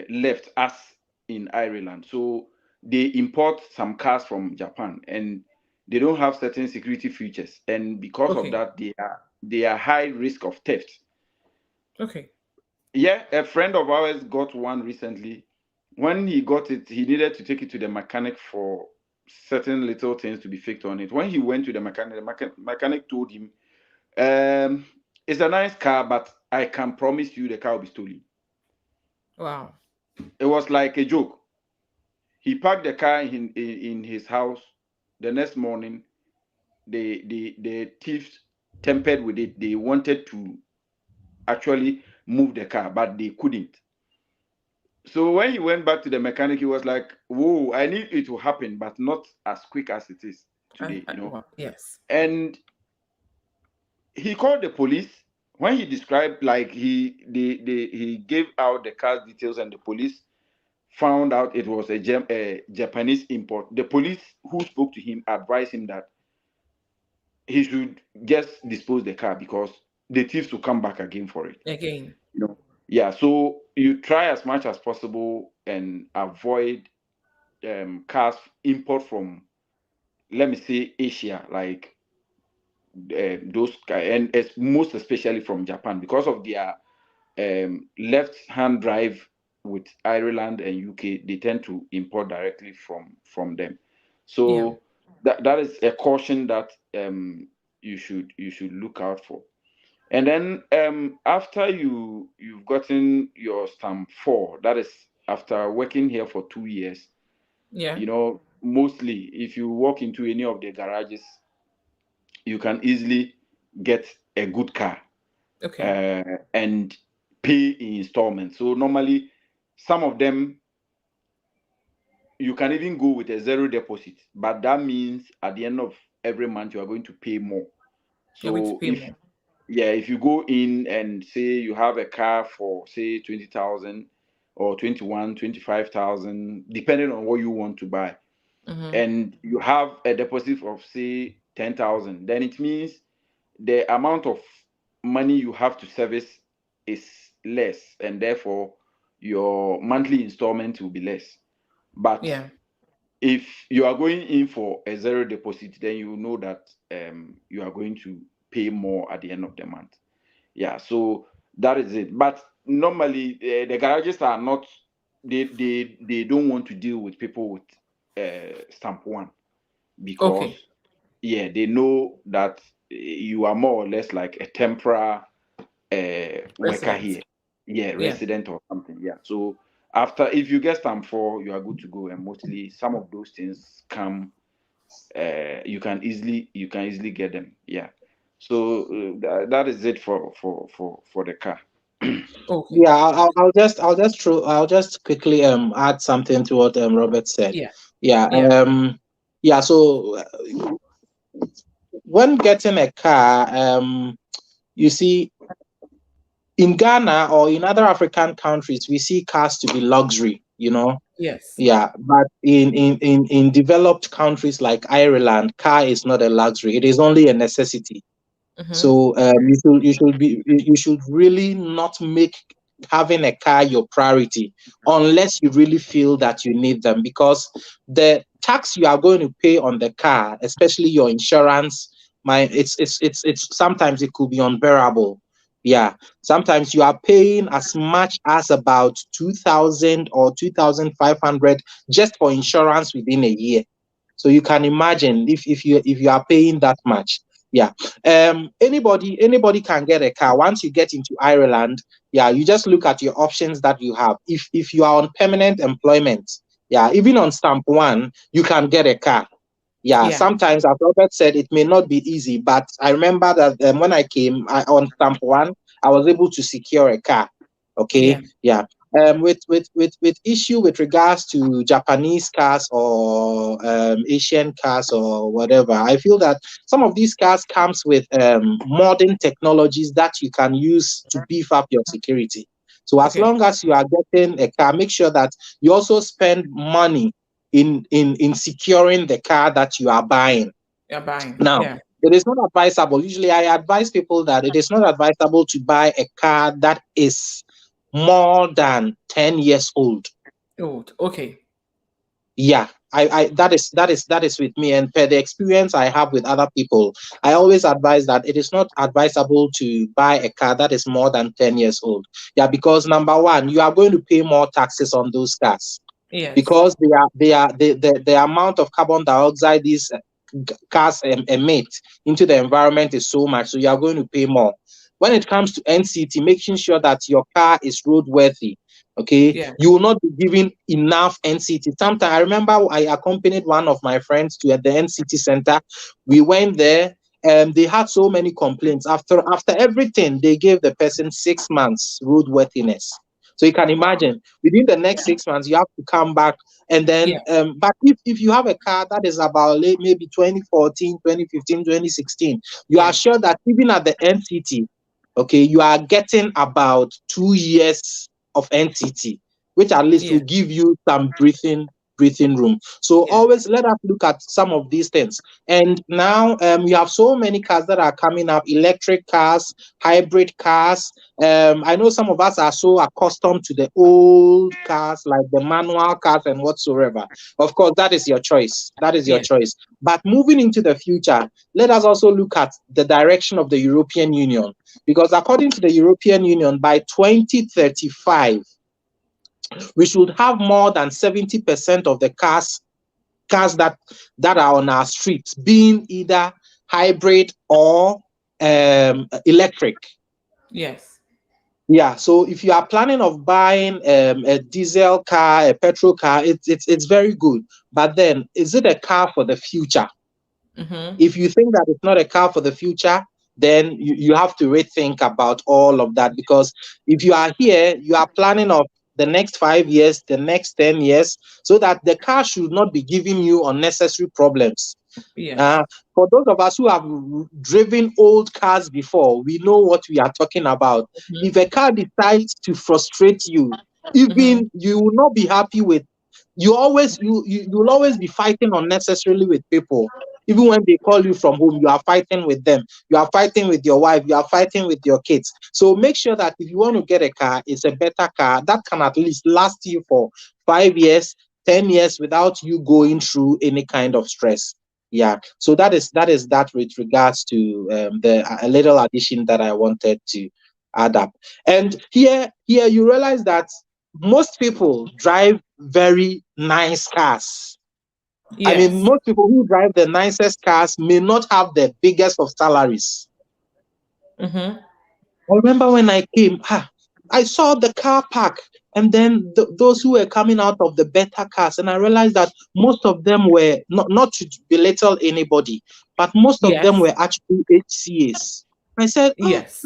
left, as in Ireland, so they import some cars from Japan, and they don't have certain security features, and because of that, they are high risk of theft. Yeah, a friend of ours got one recently. When he got it, he needed to take it to the mechanic for certain little things to be fixed on it. When he went to the mechanic, mechanic told him, it's a nice car, but I can promise you the car will be stolen. Wow. It was like a joke. He parked the car in his house. The next morning, the thieves tempered with it. They wanted to actually move the car, but they couldn't. So when he went back to the mechanic, he was like, whoa, I need it to happen, but not as quick as it is today, Yes. And he called the police. When he described, like, he gave out the car's details, and the police found out it was a Japanese import. The police who spoke to him advised him that he should just dispose the car, because the thieves will come back again for it. Again. Yeah, so you try as much as possible and avoid cars import from, let me say, Asia, like and most especially from Japan, because of their left-hand drive with Ireland and UK. They tend to import directly from them. Yeah. So that is a caution that you should look out for. And then after you've gotten your stamp 4, that is after working here for 2 years. Yeah. Mostly if you walk into any of the garages, you can easily get a good car Okay. and pay in installments. So normally, some of them you can even go with a zero deposit, but that means at the end of every month you are going to pay more. You're going to So pay more. if you go in and say you have a car for say 20,000 or 21, 25,000, depending on what you want to buy, Mm-hmm. and you have a deposit of say 10,000, then it means the amount of money you have to service is less, and therefore your monthly installment will be less. But Yeah. if you are going in for a zero deposit, then you know that you are going to pay more at the end of the month. Yeah, so that is it. But normally, the garages are not. They don't want to deal with people with stamp 1, because Okay. they know that you are more or less like a temporary worker Resident. here. Yeah, Yeah. resident or something. Yeah. So after, if you get stamp 4, you are good to go. And mostly some of those things come, you can easily get them. Yeah. So that is it for the car. Okay. Yeah, I'll just quickly add something to what Robert said. Yeah. Yeah, Yeah. yeah. So when getting a car, you see, in Ghana or in other African countries, we see cars to be luxury. Yes. Yeah, but in developed countries like Ireland, car is not a luxury; it is only a necessity. Mm-hmm. So you should really not make having a car your priority unless you really feel that you need them, because the tax you are going to pay on the car, especially your insurance, it's sometimes it could be unbearable. Yeah, sometimes you are paying as much as about 2,000 or 2,500 just for insurance within a year. So you can imagine if you are paying that much. Yeah. Anybody can get a car once you get into Ireland. Yeah, you just look at your options that you have. If you are on permanent employment, yeah, even on stamp 1, you can get a car. Yeah, Yeah. sometimes, as Robert said, it may not be easy, but I remember that when I came on stamp 1, I was able to secure a car. Yeah. Okay, yeah. With issue with regards to Japanese cars or Asian cars or whatever, I feel that some of these cars comes with modern technologies that you can use to beef up your security. So as Okay. long as you are getting a car, make sure that you also spend money in securing the car that you are buying. You're buying. Now, Yeah. it is not advisable. Usually, I advise people that it is not advisable to buy a car that is more than 10 years old. Old. Okay. Yeah, that is with me, and per the experience I have with other people, I always advise that it is not advisable to buy a car that is more than 10 years old. Yeah, because number one, you are going to pay more taxes on those cars, Yes. because the amount of carbon dioxide these cars emit into the environment is so much, so you are going to pay more. When it comes to NCT, making sure that your car is roadworthy, okay, Yeah. you will not be giving enough NCT. Sometimes I remember I accompanied one of my friends to the NCT center. We went there and they had so many complaints. After everything, they gave the person 6 months roadworthiness. So you can Wow. imagine within the next 6 months, you have to come back. And then, Yeah. but if you have a car that is about maybe 2014, 2015, 2016, you are Yeah. sure that even at the NCT, okay, you are getting about 2 years of NCT, which at least Yeah. will give you some breathing breathing room. So always let us look at some of these things. And now we have so many cars that are coming up, electric cars, hybrid cars. I know some of us are so accustomed to the old cars, like the manual cars and whatsoever. Of course, that is your choice. That is your choice. But moving into the future, let us also look at the direction of the European Union. Because according to the European Union, by 2035, we should have more than 70% of the cars that are on our streets being either hybrid or electric. Yes. Yeah, so if you are planning of buying a diesel car, a petrol car, it's very good. But then, is it a car for the future? If you think that it's not a car for the future, then you have to rethink about all of that. Because if you are here, you are planning of the next 5 years, the next 10 years, so that the car should not be giving you unnecessary problems. For those of us who have driven old cars before, we know what we are talking about. If a car decides to frustrate you, even you will not be happy with, you'll always be fighting unnecessarily with people. Even when they call you from home, you are fighting with them. You are fighting with your wife. You are fighting with your kids. So make sure that if you want to get a car, it's a better car that can at least last you for 5 years, 10 years without you going through any kind of stress. Yeah. So that is that with regards to a little addition that I wanted to add up. And here you realize that most people drive very nice cars. I mean, most people who drive the nicest cars may not have the biggest of salaries. I remember when I came, I saw the car park, and then those who were coming out of the better cars, and I realized that most of them were not to belittle anybody, but most of them were actually HCAs. I said,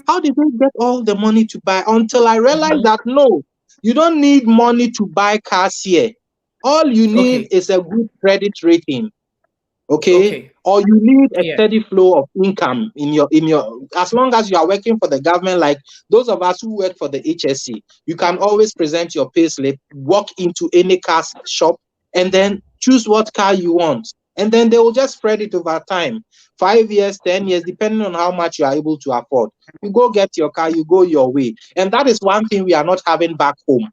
how did they get all the money to buy? Until I realized that no, you don't need money to buy cars here. All you need is a good credit rating. Okay, or you need a steady flow of income in your as long as you are working for the government, like those of us who work for the HSC, you can always present your payslip, walk into any car shop, and then choose what car you want, and then they will just spread it over time, 5 years, 10 years, depending on how much you are able to afford. You go get your car, you go your way. And that is one thing we are not having back home.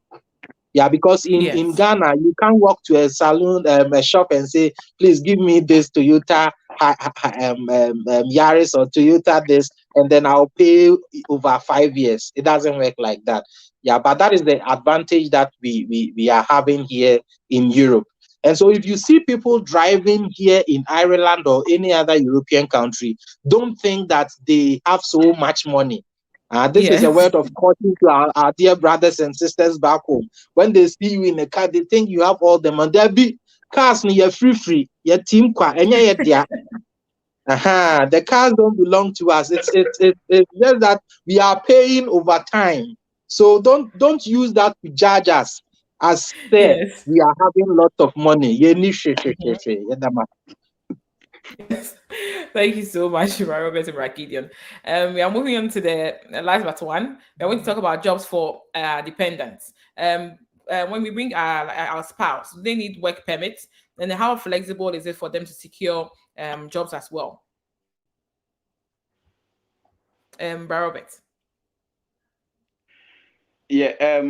Yeah, because in Ghana, you can't walk to a salon, a shop, and say, please give me this Toyota Yaris or Toyota this, and then I'll pay over 5 years. It doesn't work like that. Yeah, but that is the advantage that we are having here in Europe. And so if you see people driving here in Ireland or any other European country, don't think that they have so much money. This is a word of caution to our dear brothers and sisters back home. When they see you in a car, they think you have all the money. There be cars near free, your team car, and the cars don't belong to us. It's just that we are paying over time. So don't use that to judge us as say we are having lots of money. Yes. Thank you so much, Robert and Rakidian. We are moving on to the last but one. We're going to talk about jobs for dependents. When we bring our spouse, they need work permits. And how flexible is it for them to secure jobs as well? Robert. Yeah.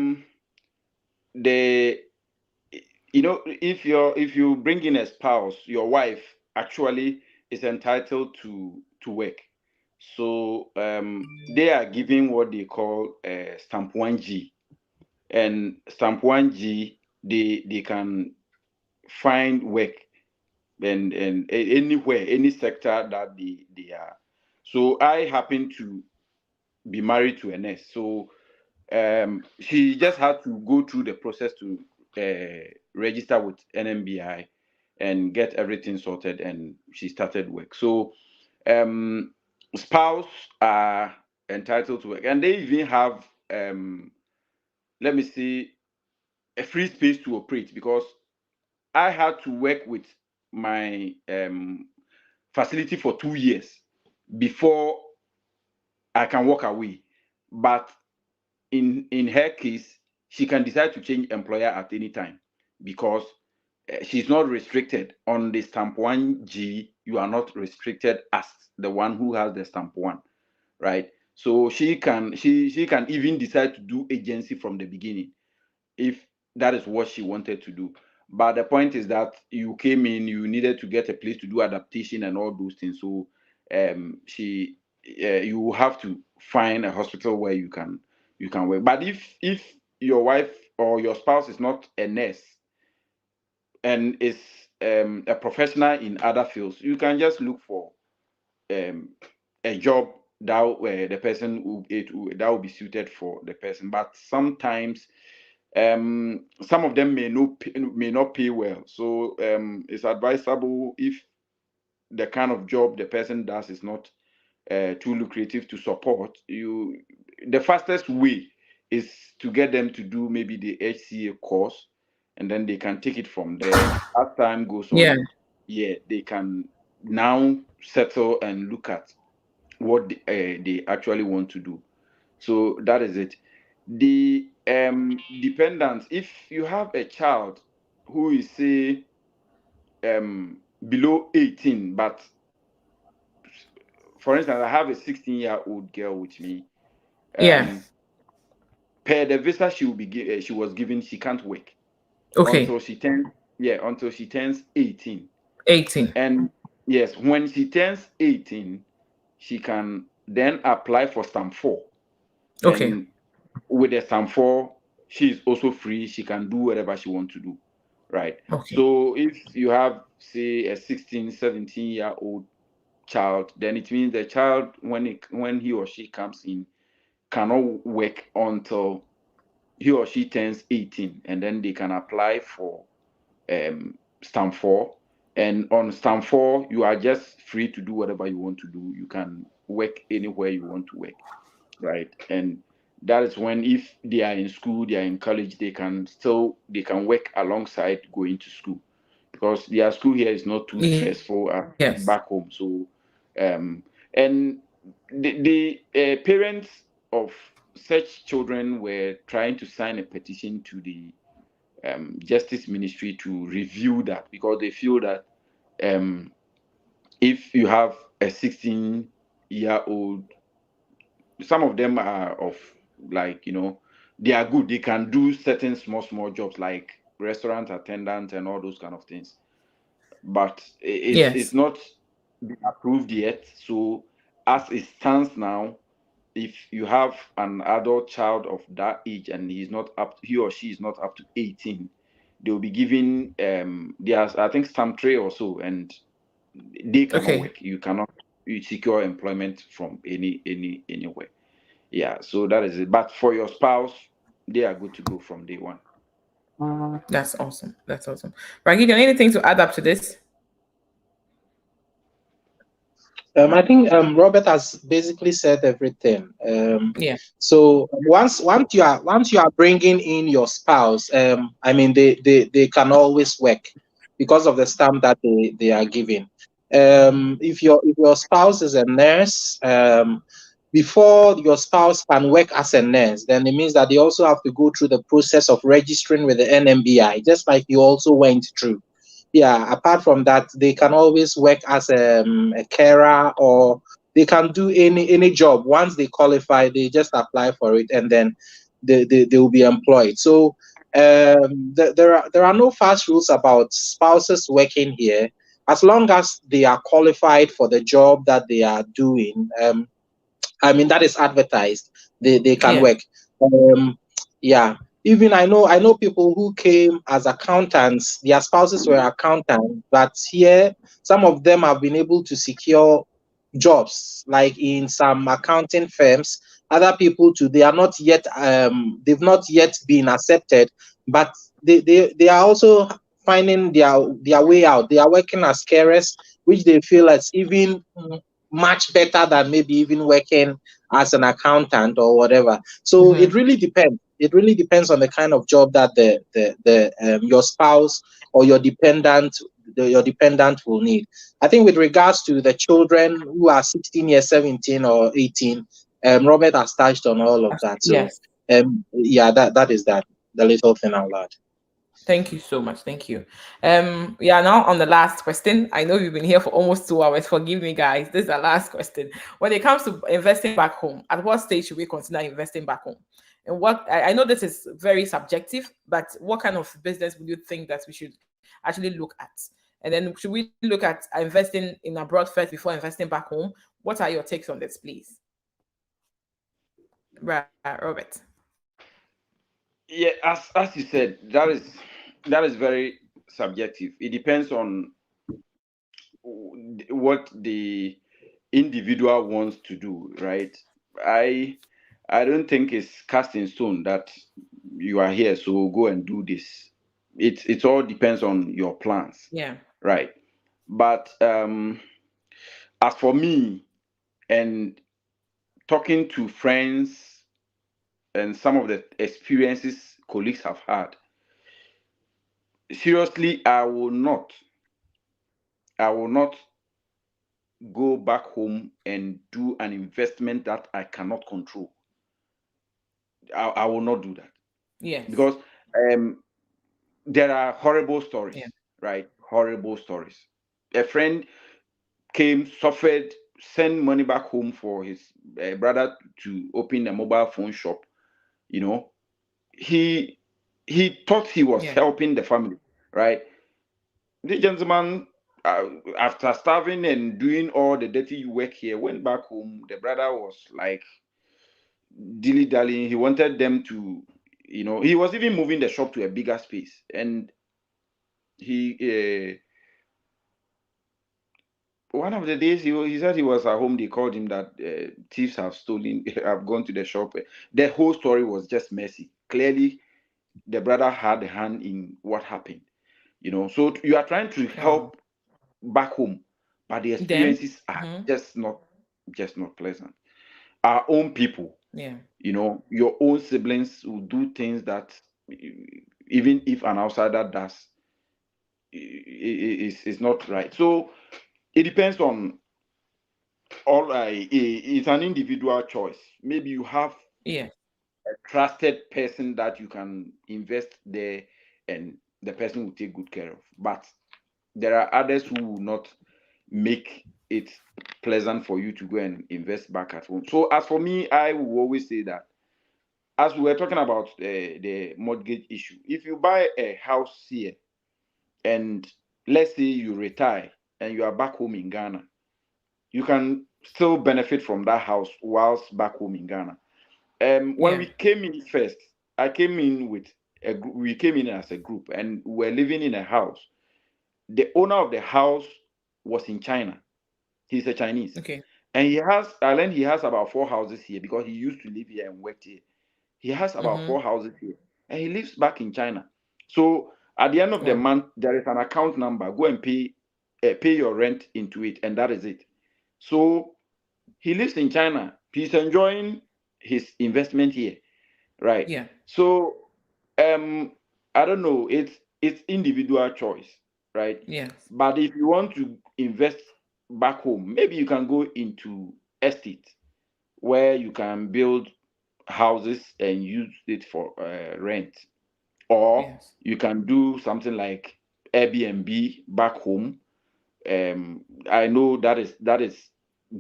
The if you bring in a spouse, your wife actually is entitled to work. So they are giving what they call stamp 1G, and stamp 1G they can find work and anywhere, any sector that they are. So I happen to be married to a nurse, so she just had to go through the process to register with NMBI and get everything sorted, and she started work. So spouse are entitled to work, and they even have let me see, a free space to operate, because I had to work with my facility for 2 years before I can walk away. But in her case, she can decide to change employer at any time, because she's not restricted on the stamp 1G. You are not restricted as the one who has the stamp 1, right? So she can even decide to do agency from the beginning if that is what she wanted to do. But the point is that you came in, you needed to get a place to do adaptation and all those things. So you have to find a hospital where you can work. But if your wife or your spouse is not a nurse and is a professional in other fields, you can just look for a job that the person that will be suited for the person. But sometimes some of them may not pay well. So it's advisable, if the kind of job the person does is not too lucrative to support you, the fastest way is to get them to do maybe the HCA course, and then they can take it from there. As time goes on, they can now settle and look at what they actually want to do. So that is it. The dependents, if you have a child who is, say, below 18, but for instance, I have a 16-year-old girl with me. Per the visa she was given, she can't work until she turns 18. And yes, when she turns 18, she can then apply for stamp 4. And with the stamp 4, she's also free. She can do whatever she wants to do, right? So if you have, say, a 16, 17-year-old child, then it means the child, when he or she comes in, cannot work until he or she turns 18, and then they can apply for stamp 4. And on stamp 4, you are just free to do whatever you want to do. You can work anywhere you want to work, right? And that is when, if they are in school, they are in college, they can work alongside going to school, because their school here is not too stressful back home. So and the parents of such children were trying to sign a petition to the Justice Ministry to review that, because they feel that if you have a 16-year-old, some of them are of, like, they are good. They can do certain small jobs like restaurant attendant and all those kind of things. But it's not been approved yet. So as it stands now, if you have an adult child of that age and he or she is not up to 18, they'll be given there's, I think, stamp 3 or so, and they cannot work. You cannot secure employment from anywhere. Yeah, so that is it. But for your spouse, they are good to go from day one. That's awesome. Right, Gideon, anything to add up to this? I think Robert has basically said everything. So once you are bringing in your spouse, I mean, they can always work because of the stamp that they are giving. If your spouse is a nurse, before your spouse can work as a nurse, then it means that they also have to go through the process of registering with the NMBI, just like you also went through. Yeah, apart from that, they can always work as a carer, or they can do any job. Once they qualify, they just apply for it, and then they will be employed. So there are no fast rules about spouses working here, as long as they are qualified for the job that they are doing. I mean, that is advertised. They can work. Even I know people who came as accountants, their spouses were accountants, but here some of them have been able to secure jobs, like in some accounting firms. Other people too, they are not yet they've not yet been accepted, but they are also finding their way out. They are working as carers, which they feel is even much better than maybe even working as an accountant or whatever. So it really depends. It really depends on the kind of job that your spouse or your dependent will need. I think with regards to the children who are 16 years, 17 or 18, Robert has touched on all of that. So that is that, the little thing I'll add. Thank you so much. Thank you. We are now on the last question. I know we've been here for almost 2 hours. Forgive me, guys. This is the last question. When it comes to investing back home, at what stage should we consider investing back home? And what I know this is very subjective, but what kind of business would you think that we should actually look at? And then should we look at investing in abroad first before investing back home? What are your takes on this, please? Right, Robert. Yeah, as you said, that is very subjective. It depends on what the individual wants to do, right? I I don't think it's cast in stone that you are here, so go and do this. It all depends on your plans, Yeah. right? But as for me and talking to friends and some of the experiences colleagues have had, seriously, I will not go back home and do an investment that I cannot control. I will not do that Yes. because um, there are horrible stories, Yeah. right? Horrible stories. A friend came, suffered, sent money back home for his brother to open a mobile phone shop. You know, he he thought he was Yeah. helping the family, right? The gentleman, after starving and doing all the dirty work here, went back home. The brother was like dilly dallying. He wanted them to, he was even moving the shop to a bigger space. And he, one of the days, he said he was at home. They called him that thieves have stolen, have gone to the shop. The whole story was just messy. Clearly, the brother had a hand in what happened. So you are trying to Wow. help back home, but the Them. experiences are Mm-hmm. just not pleasant. Our own people, Yeah. your own siblings will do things that even if an outsider does, is not right. So it depends on all. It's an individual choice. Maybe you have Yeah. a trusted person that you can invest there, and the person will take good care of. But there are others who will not make it pleasant for you to go and invest back at home. So as for me, I will always say that, as we were talking about the mortgage issue, if you buy a house here and let's say you retire and you are back home in Ghana, you can still benefit from that house whilst back home in Ghana. When Yeah. we came in first, I came in with we came in as a group and we were living in a house. The owner of the house was in China. He's a Chinese. Okay. And I learned he has about 4 houses here because he used to live here and worked here. He has about Mm-hmm. 4 houses here. And he lives back in China. So at the end of the Wow. month, there is an account number. Go and pay your rent into it, and that is it. So he lives in China. He's enjoying his investment here. Right. Yeah. So I don't know. It's individual choice, right? Yes. But if you want to invest back home, maybe you can go into estate where you can build houses and use it for rent, or Yes. you can do something like Airbnb back home. I know that is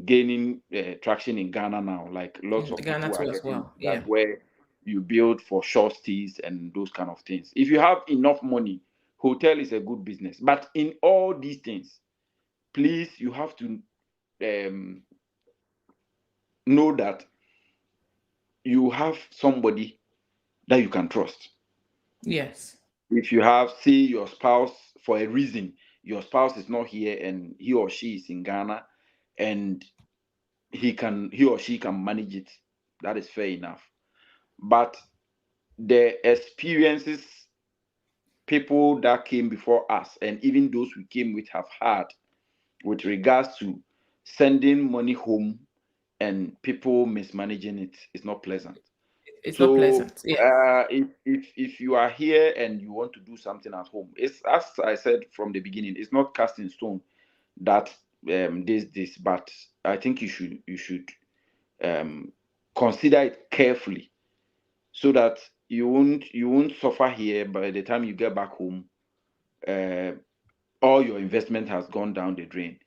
gaining traction in Ghana now. Like lots In of Ghana people are too as getting well. that, Yeah. where you build for short stays and those kind of things. If you have enough money, hotel is a good business. But in all these things, please, you have to um, know that you have somebody that you can trust. Yes. If you have, say, your spouse, for a reason, your spouse is not here and he or she is in Ghana, and he or she can manage it, that is fair enough. But the experiences people that came before us and even those we came with have had with regards to sending money home and people mismanaging it is not pleasant. It's not So pleasant. Yes. if you are here and you want to do something at home, it's, as I said from the beginning, it's not cast in stone that this, but I think you should um, consider it carefully, so that you won't suffer here. By the time you get back home, uh, all your investment has gone down the drain.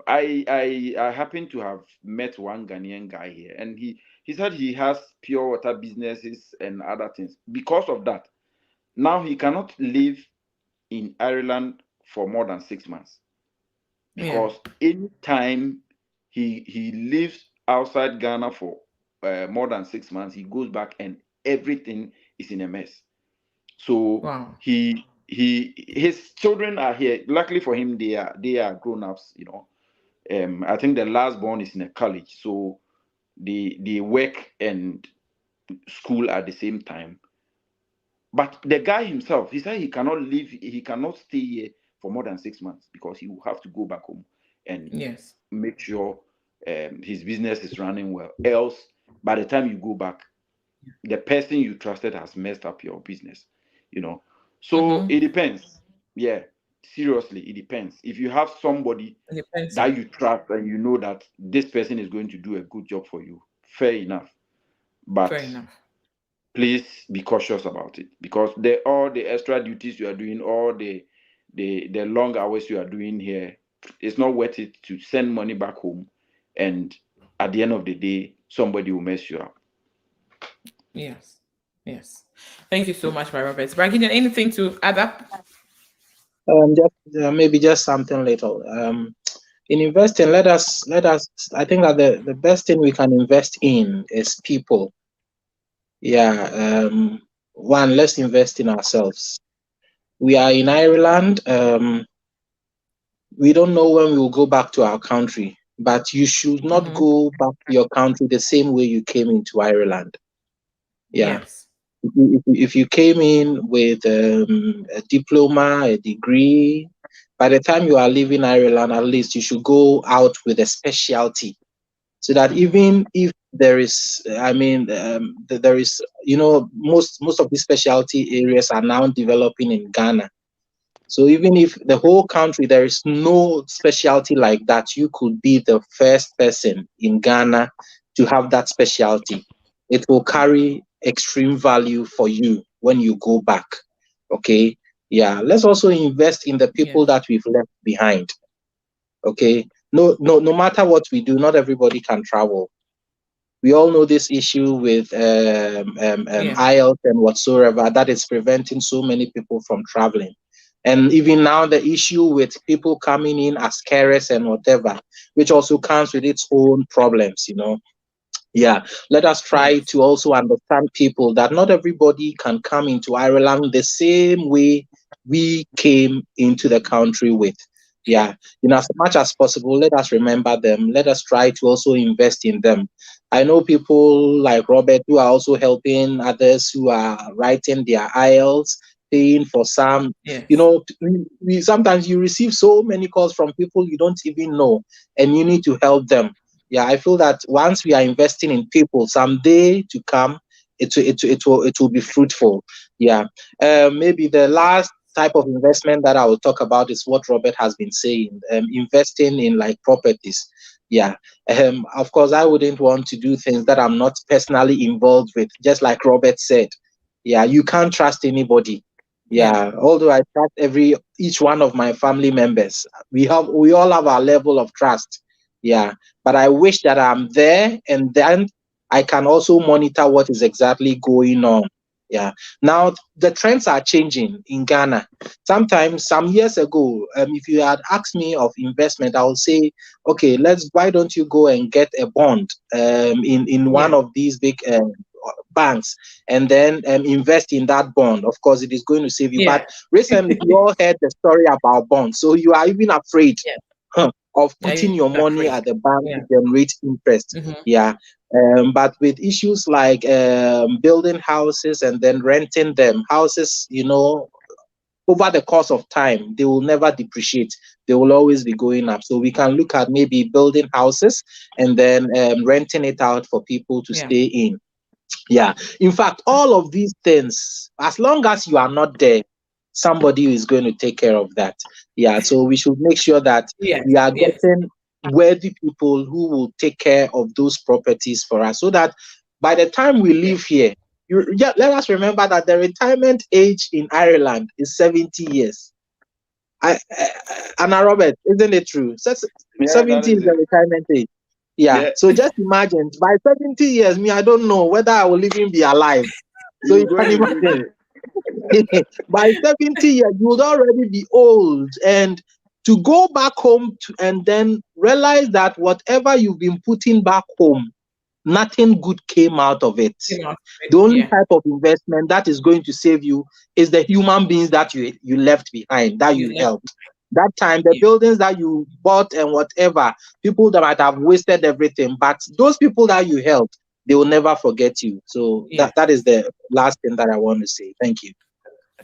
I happen to have met one Ghanaian guy here, and he said he has pure water businesses and other things. Because of that, now he cannot live in Ireland for more than 6 months, Yeah. because anytime he lives outside Ghana for more than 6 months, he goes back and everything is in a mess. So Wow. his children are here. Luckily for him, they are grown ups. I think the last born is in a college, so they work and school at the same time. But the guy himself, he said he cannot stay here for more than 6 months, because he will have to go back home and Yes. make sure his business is running well. Else, by the time you go back, the person you trusted has messed up your business. You know, so Mm-hmm. it depends. Yeah, seriously, it depends. If you have somebody It depends. that you trust and you know that this person is going to do a good job for you, fair enough. Fair But enough. please be cautious about it, because all the extra duties you are doing, all the long hours you are doing here, it's not worth it to send money back home, and at the end of the day somebody will mess you up. Yes. Yes. Thank you so much, my Robert. Brandon, anything to add up? Just maybe just something little. In investing, let us. I think that the best thing we can invest in is people. Yeah. One, let's invest in ourselves. We are in Ireland. We don't know when we will go back to our country, but you should not Mm-hmm. go back to your country the same way you came into Ireland. Yeah. Yes. If you came in with a diploma, a degree, by the time you are leaving Ireland, at least you should go out with a specialty, so that Mm-hmm. even if there is, I mean, there is, most of these specialty areas are now developing in Ghana. So even if the whole country there is no specialty like that, you could be the first person in Ghana to have that specialty. It will carry extreme value for you when you go back. Okay. Yeah. Let's also invest in the people Yes. that we've left behind. Okay. No matter what we do, not everybody can travel. We all know this issue with Yeah. IELTS and whatsoever that is preventing so many people from traveling. And even now, the issue with people coming in as carers and whatever, which also comes with its own problems. Yeah, let us try Yes. to also understand people that not everybody can come into Ireland the same way we came into the country with. Yeah. Yeah, in as much as possible, let us remember them. Let us try to also invest in them. I know people like Robert who are also helping others who are writing their IELTS, paying for some. Yes. We sometimes you receive so many calls from people you don't even know, and you need to help them. Yeah, I feel that once we are investing in people, someday to come, it will be fruitful. Yeah. Maybe the last type of investment that I will talk about is what Robert has been saying, investing in like properties. Yeah. Of course, I wouldn't want to do things that I'm not personally involved with, just like Robert said. Yeah, you can't trust anybody. Yeah. Yeah, although I trust each one of my family members, we all have our level of trust. Yeah, but I wish that I'm there, and then I can also monitor what is exactly going on. Yeah. Now the trends are changing in Ghana. Sometimes, some years ago, if you had asked me of investment, I would say, okay, why don't you go and get a bond in one Yeah. of these big banks, and then invest in that bond. Of course, it is going to save you. Yeah. But recently, we all heard the story about bonds, so you are even afraid Yeah. of Yeah. putting You're your money afraid. at the bank Yeah. to generate interest. Mm-hmm. Yeah. But with issues like building houses and then renting them, houses, over the course of time, they will never depreciate. They will always be going up. So we can look at maybe building houses and then renting it out for people to Yeah. stay in. Yeah. In fact, all of these things, as long as you are not there, somebody is going to take care of that. Yeah. So we should make sure that Yes. we are Yes. getting worthy people who will take care of those properties for us, so that by the time we leave here, Yeah, let us remember that the retirement age in Ireland is 70 years. Anna Robert, isn't it true? Yeah, that 70 is is the it. retirement age. Yeah. Yeah, So just imagine by 70 years, me, I don't know whether I will even be alive. So you're you can going to be imagine. there. By 70 years, you would already be old. And to go back home and then realize that whatever you've been putting back home, nothing good came out of it. The only Yeah. type of investment that is going to save you is the human beings that you left behind, that you helped. That time, the buildings that you bought and whatever, people that might have wasted everything, but those people that you helped, they will never forget you. So that is the last thing that I want to say. Thank you.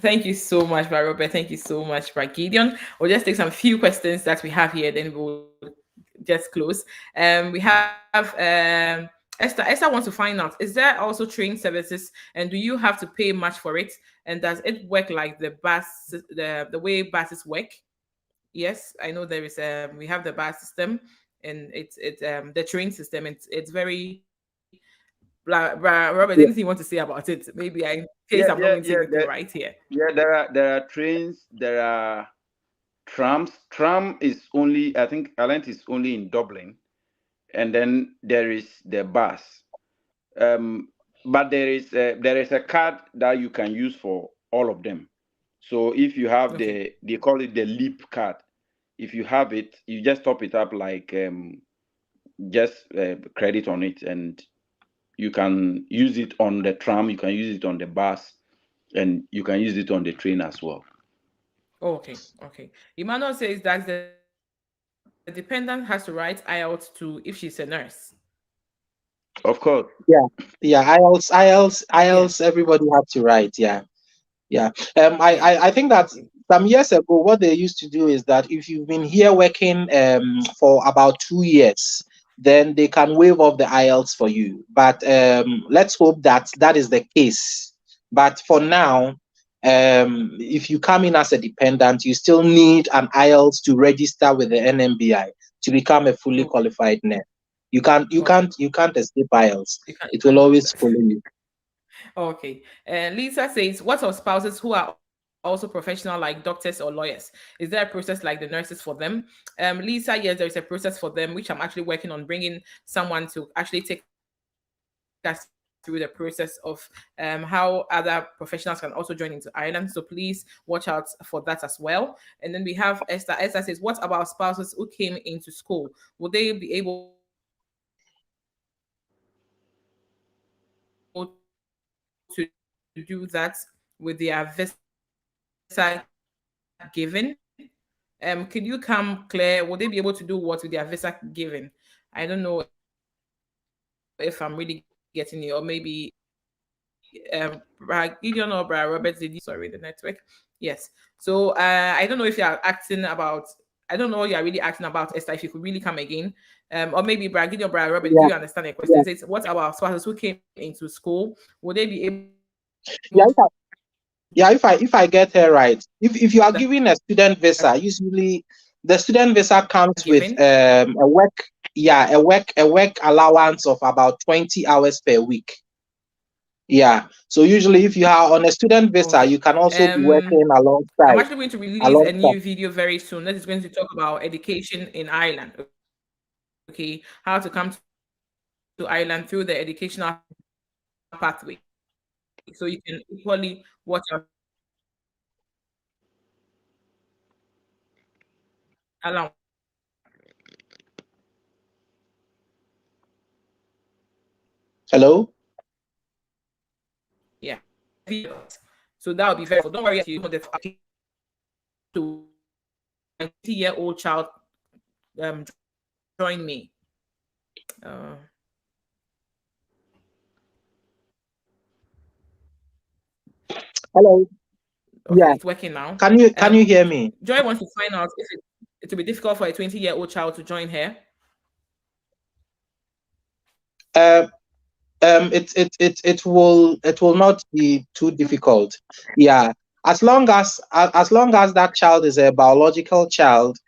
Thank you so much, Robert. Thank you so much, Gideon. We'll just take some few questions that we have here, then we'll just close. We have Esther. Esther wants to find out: is there also train services, and do you have to pay much for it? And does it work like the the way buses work? Yes, I know there is. We have the bus system, and it's the train system. It's very. Robert, anything you want to say about it? Maybe in case I'm not Yeah, going to yeah, anything yeah. right here. Yeah, there are trains, there are trams. Tram is only, I think, Ireland is only in Dublin, and then there is the bus. But there is a card that you can use for all of them. So if you have Okay. they call it the leap card. If you have it, you just top it up like just credit on it, and you can use it on the tram, you can use it on the bus, and you can use it on the train as well. Okay. Okay. Emmanuel says that the dependent has to write IELTS to if she's a nurse. Of course. Yeah, yeah. Yeah. IELTS. Everybody have to write. Yeah. Yeah. Yeah. I think that some years ago, what they used to do is that if you've been here working for about 2 years, then they can waive off the IELTS for you. But let's hope that that is the case. But for now, if you come in as a dependent, you still need an IELTS to register with the NMBI to become a fully Okay. qualified nurse. You can't escape IELTS. You It will can't do always that. follow you. Okay. Lisa says, what of spouses who are also professional like doctors or lawyers? Is there a process like the nurses for them? Lisa, yes, there is a process for them, which I'm actually working on bringing someone to actually take us through the process of how other professionals can also join into Ireland. So please watch out for that as well. And then we have Esther. Esther says, what about spouses who came into school? Will they be able to do that with their visa given? Could you come clear? Will they be able to do that with their visa given? Could you come clear? Will they be able to do what with their visa given? I don't know if I'm really getting it, or maybe Gideon or Robert, did you? Sorry, the network. Yes. So I don't know if you are acting about. I don't know what you are really acting about, Esther. If you could really come again, or maybe Gideon, Robert, do you Yeah. understand the question? It Yeah. says, what about spouses who came into school? Will they be able to do that with Yeah. their visa Yeah, if I get her right, if you are given? given a student visa, usually the student visa comes with a work, yeah, a work allowance of about 20 hours per week. Yeah. So usually if you are on a student Okay. visa, you can also be working I'm actually alongside going to release a new alongside. video very soon that is going to talk about education in Ireland. Okay, how to come to Ireland through the educational pathway. So you can equally watch out for that as well. And then we have Hello? yeah. So that would be very helpful. Don't worry, you know that to 20-year-old child join me. Uh, Hello? okay, Yeah. it's working now. Can you hear me? Joy wants to find out if it will be difficult for a 20-year-old child to join her. Uh, it will not be too difficult. Yeah. As long as that child is a biological child,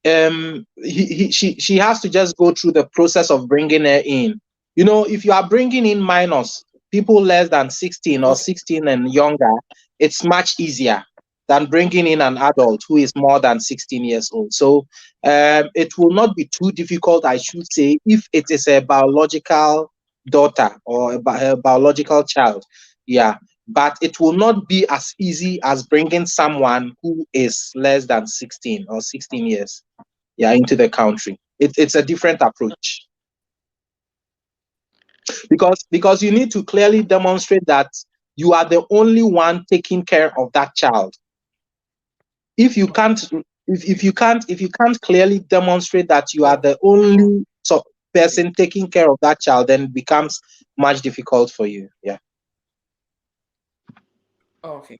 she has to just go through the process of bringing her in. If you are bringing in minors, people less than 16 or Okay. 16 and younger, it's much easier than bringing in an adult who is more than 16 years old. So it will not be too difficult, I should say, if it is a biological daughter or a biological child. Yeah. But it will not be as easy as bringing someone who is less than 16 or 16 years, yeah, into the country. It's a different approach, because you need to clearly demonstrate that you are the only one taking care of that child. If you can't, if you can't clearly demonstrate that you are Oh, the only okay. person taking care of that child, then it becomes much difficult for you. Yeah. Okay.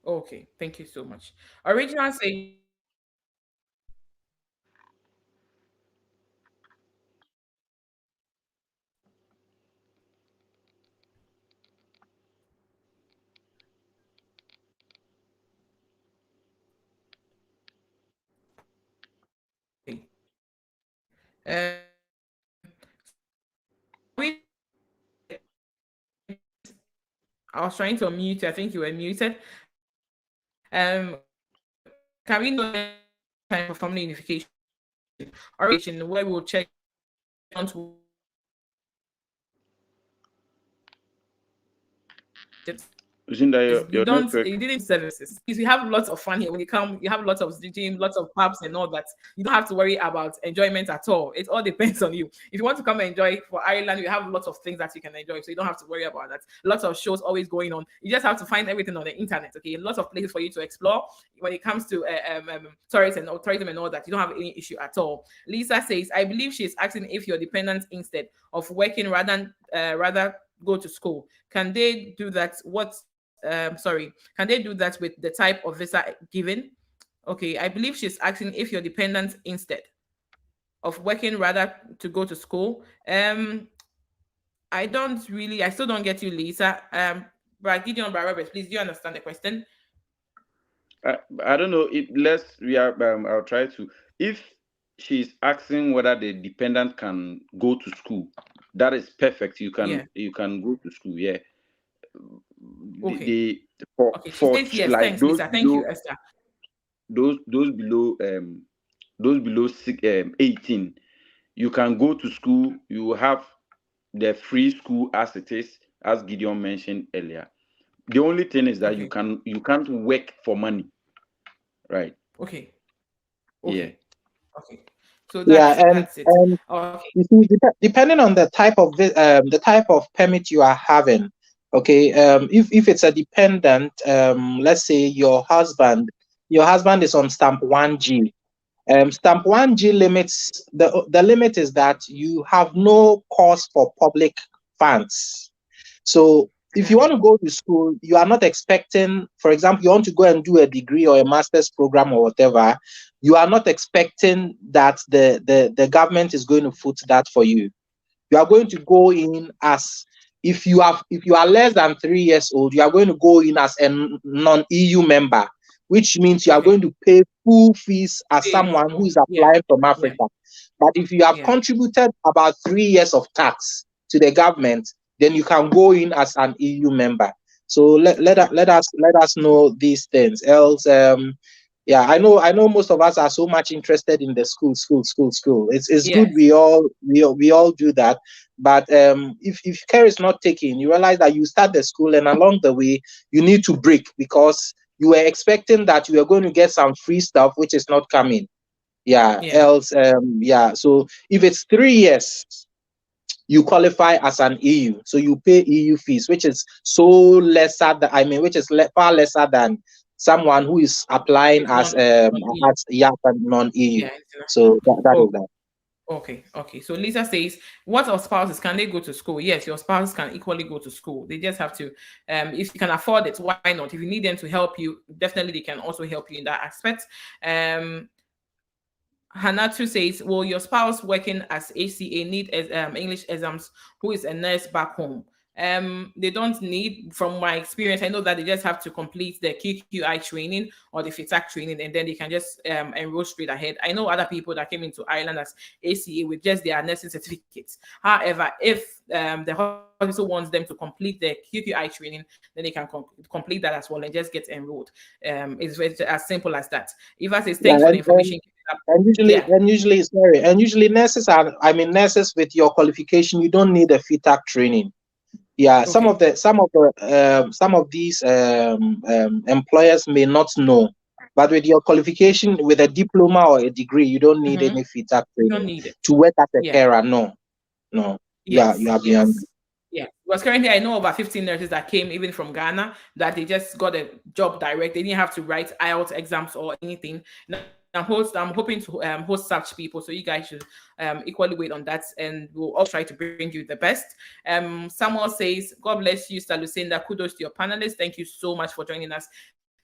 Okay. Thank you so much. Original say um we I was trying to unmute you. I think you were muted. Can we know the time for family unification or where we'll check on Lucinda, we your don't network. you didn't services because we have lots of fun here when you come. You have lots of gym, lots of pubs and all that. You don't have to worry about enjoyment at all. It all depends on you. If you want to come and enjoy for Ireland, you have lots of things that you can enjoy, so you don't have to worry about that. Lots of shows always going on. You just have to find everything on the internet. Okay, lots of places for you to explore when it comes to tourism and all that. You don't have any issue at all. Lisa says, I believe she's asking if your dependents instead of working rather go to school. Can they do that? Can they do that with the type of visa given? Okay, I believe she's asking if your dependents instead of working rather to go to school. I still don't get you, Lisa. Brad Gideon, Brad Roberts, please, do you understand the question? I don't know. We are. I'll try to. If she's asking whether the dependent can go to school, that is perfect. Yeah. You can go to school. Yeah. Okay. The Okay. She says yes. like Thanks, Lisa. Thank you, Esther. those below those below 18, you can go to school. You have the free school as it is, as Gideon mentioned earlier. The only thing is that Okay. you can't work for money, right? Okay. Yeah. Okay. Okay. So Yeah, that's it. and Okay. you see, depending on the type of permit you are having, okay, if it's a dependent, let's say your husband is on stamp 1G. Stamp 1G limits, the limit is that you have no cost for public funds. So if you want to go to school, you are not expecting, for example, you want to go and do a degree or a master's program or whatever, you are not expecting that the government is going to foot that for you. You are going to go in as, if you are less than 3 years old, you are going to go in as a non-EU member, which means you are Okay. going to pay full fees as There you someone who go. is Yeah. applying from Yeah. Africa. But if you have Yeah. contributed about 3 years of tax to the government, then you can go in as an EU member. So Okay. let us know these things. Else, yeah, I know most of us are so much interested in the school. It's good Yes. we all do that. But if care is not taken, you realize that you start the school and along the way you need to break because you were expecting that you were going to get some free stuff which is not coming. Yeah, Yeah. else yeah. So if it's 3 years, you qualify as an EU, so you pay EU fees, which is so lesser than, I mean, which is far lesser than someone who is applying It's not as non-EU. yeah, So international. that Oh, is that. okay, okay. So Lisa says, what of spouses? Can they go to school? Yes, your spouse can equally go to school. They just have to, if you can afford it, why not? If you need them to help you, definitely they can also help you in that aspect. Hanatu says, will your spouse working as ACA need English exams who is a nurse back home? They don't need, from my experience, I know that they just have to complete the QQI training or the FITAC training, and then they can just enroll straight ahead. I know other people that came into Ireland as ACA with just their nursing certificates. However, if the hospital wants them to complete the QQI training, then they can complete that as well and just get enrolled. It's as simple as that. Eva says, thanks for the information. And usually nurses are, I mean, nurses with your qualification, you don't need a FITAC training. Yeah, Okay. some of these employers may not know, but with your qualification, with a diploma or a degree, you don't need any FITAC training to work as a carer. No. Yes. You are beyond. Yeah, because currently I know about 15 nurses that came even from Ghana that they just got a job direct. They didn't have to write IELTS exams or anything. Now, I'm hoping to host such people, so you guys should equally wait on that, and we'll all try to bring you the best. Samuel says, God bless you, Sister Lucinda. Kudos to your panelists. Thank you so much for joining us.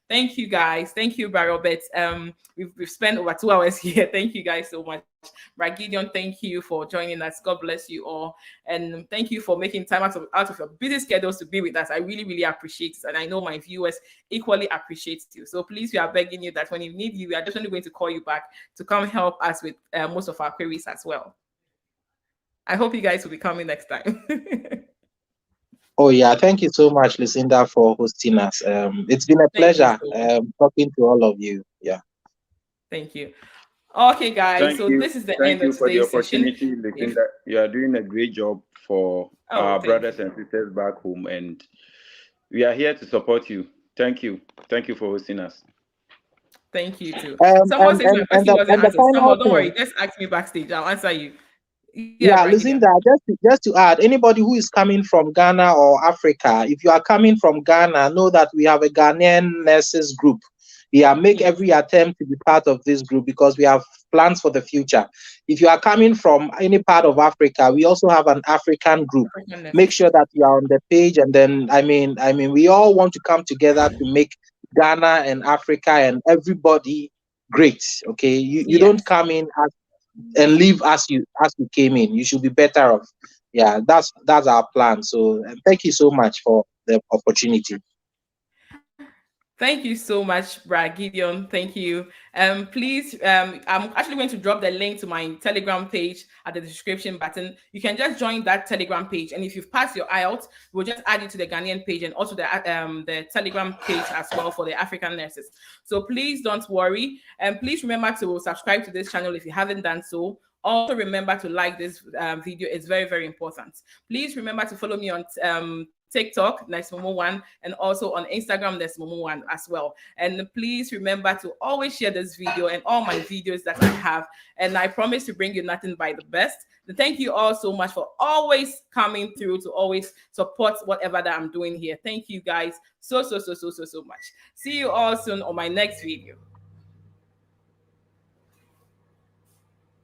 Thank you, guys. Thank you, Barry Robert. We've spent over 2 hours here. Thank you guys so much. Brad Gideon, thank you for joining us. God bless you all. And thank you for making time out of your busy schedules to be with us. I really, really appreciate it. And I know my viewers equally appreciate you. So please, we are begging you that when we need you, we are definitely going to call you back to come help us with most of our queries as well. I hope you guys will be coming next time. Oh yeah, thank you so much, Lucinda, for hosting us. It's been a pleasure talking to all of you. Yeah. Thank you. Okay, guys. This is the end of today's session. Lucinda. You are doing a great job for our brothers and sisters back home, and we are here to support you. Thank you. Thank you for hosting us. Thank you too. Someone says my question wasn't answered. Someone, don't worry, just ask me backstage. I'll answer you. Yeah, Lucinda, just to add, anybody who is coming from Ghana or Africa, if you are coming from Ghana, know that we have a Ghanaian nurses group. Yeah, make every attempt to be part of this group because we have plans for the future. If you are coming from any part of Africa, we also have an African group. Make sure that you are on the page, and then I mean, we all want to come together to make Ghana and Africa and everybody great. Okay, you don't come in and leave as you came in. You should be better off. Yeah, that's our plan. So thank you so much for the opportunity. Thank you so much, Brad Gideon. Thank you. Please, I'm actually going to drop the link to my Telegram page at the description button. You can just join that Telegram page, and if you've passed your IELTS, we'll just add you to the Ghanaian page and also the Telegram page as well for the African nurses. So please don't worry, and please remember to subscribe to this channel if you haven't done so. Also remember to like this video. It's very, very important. Please remember to follow me on TikTok, that's Momo1, and also on Instagram, that's Momo1 as well. And please remember to always share this video and all my videos that I have. And I promise to bring you nothing but the best. And thank you all so much for always coming through to always support whatever that I'm doing here. Thank you guys so much. See you all soon on my next video.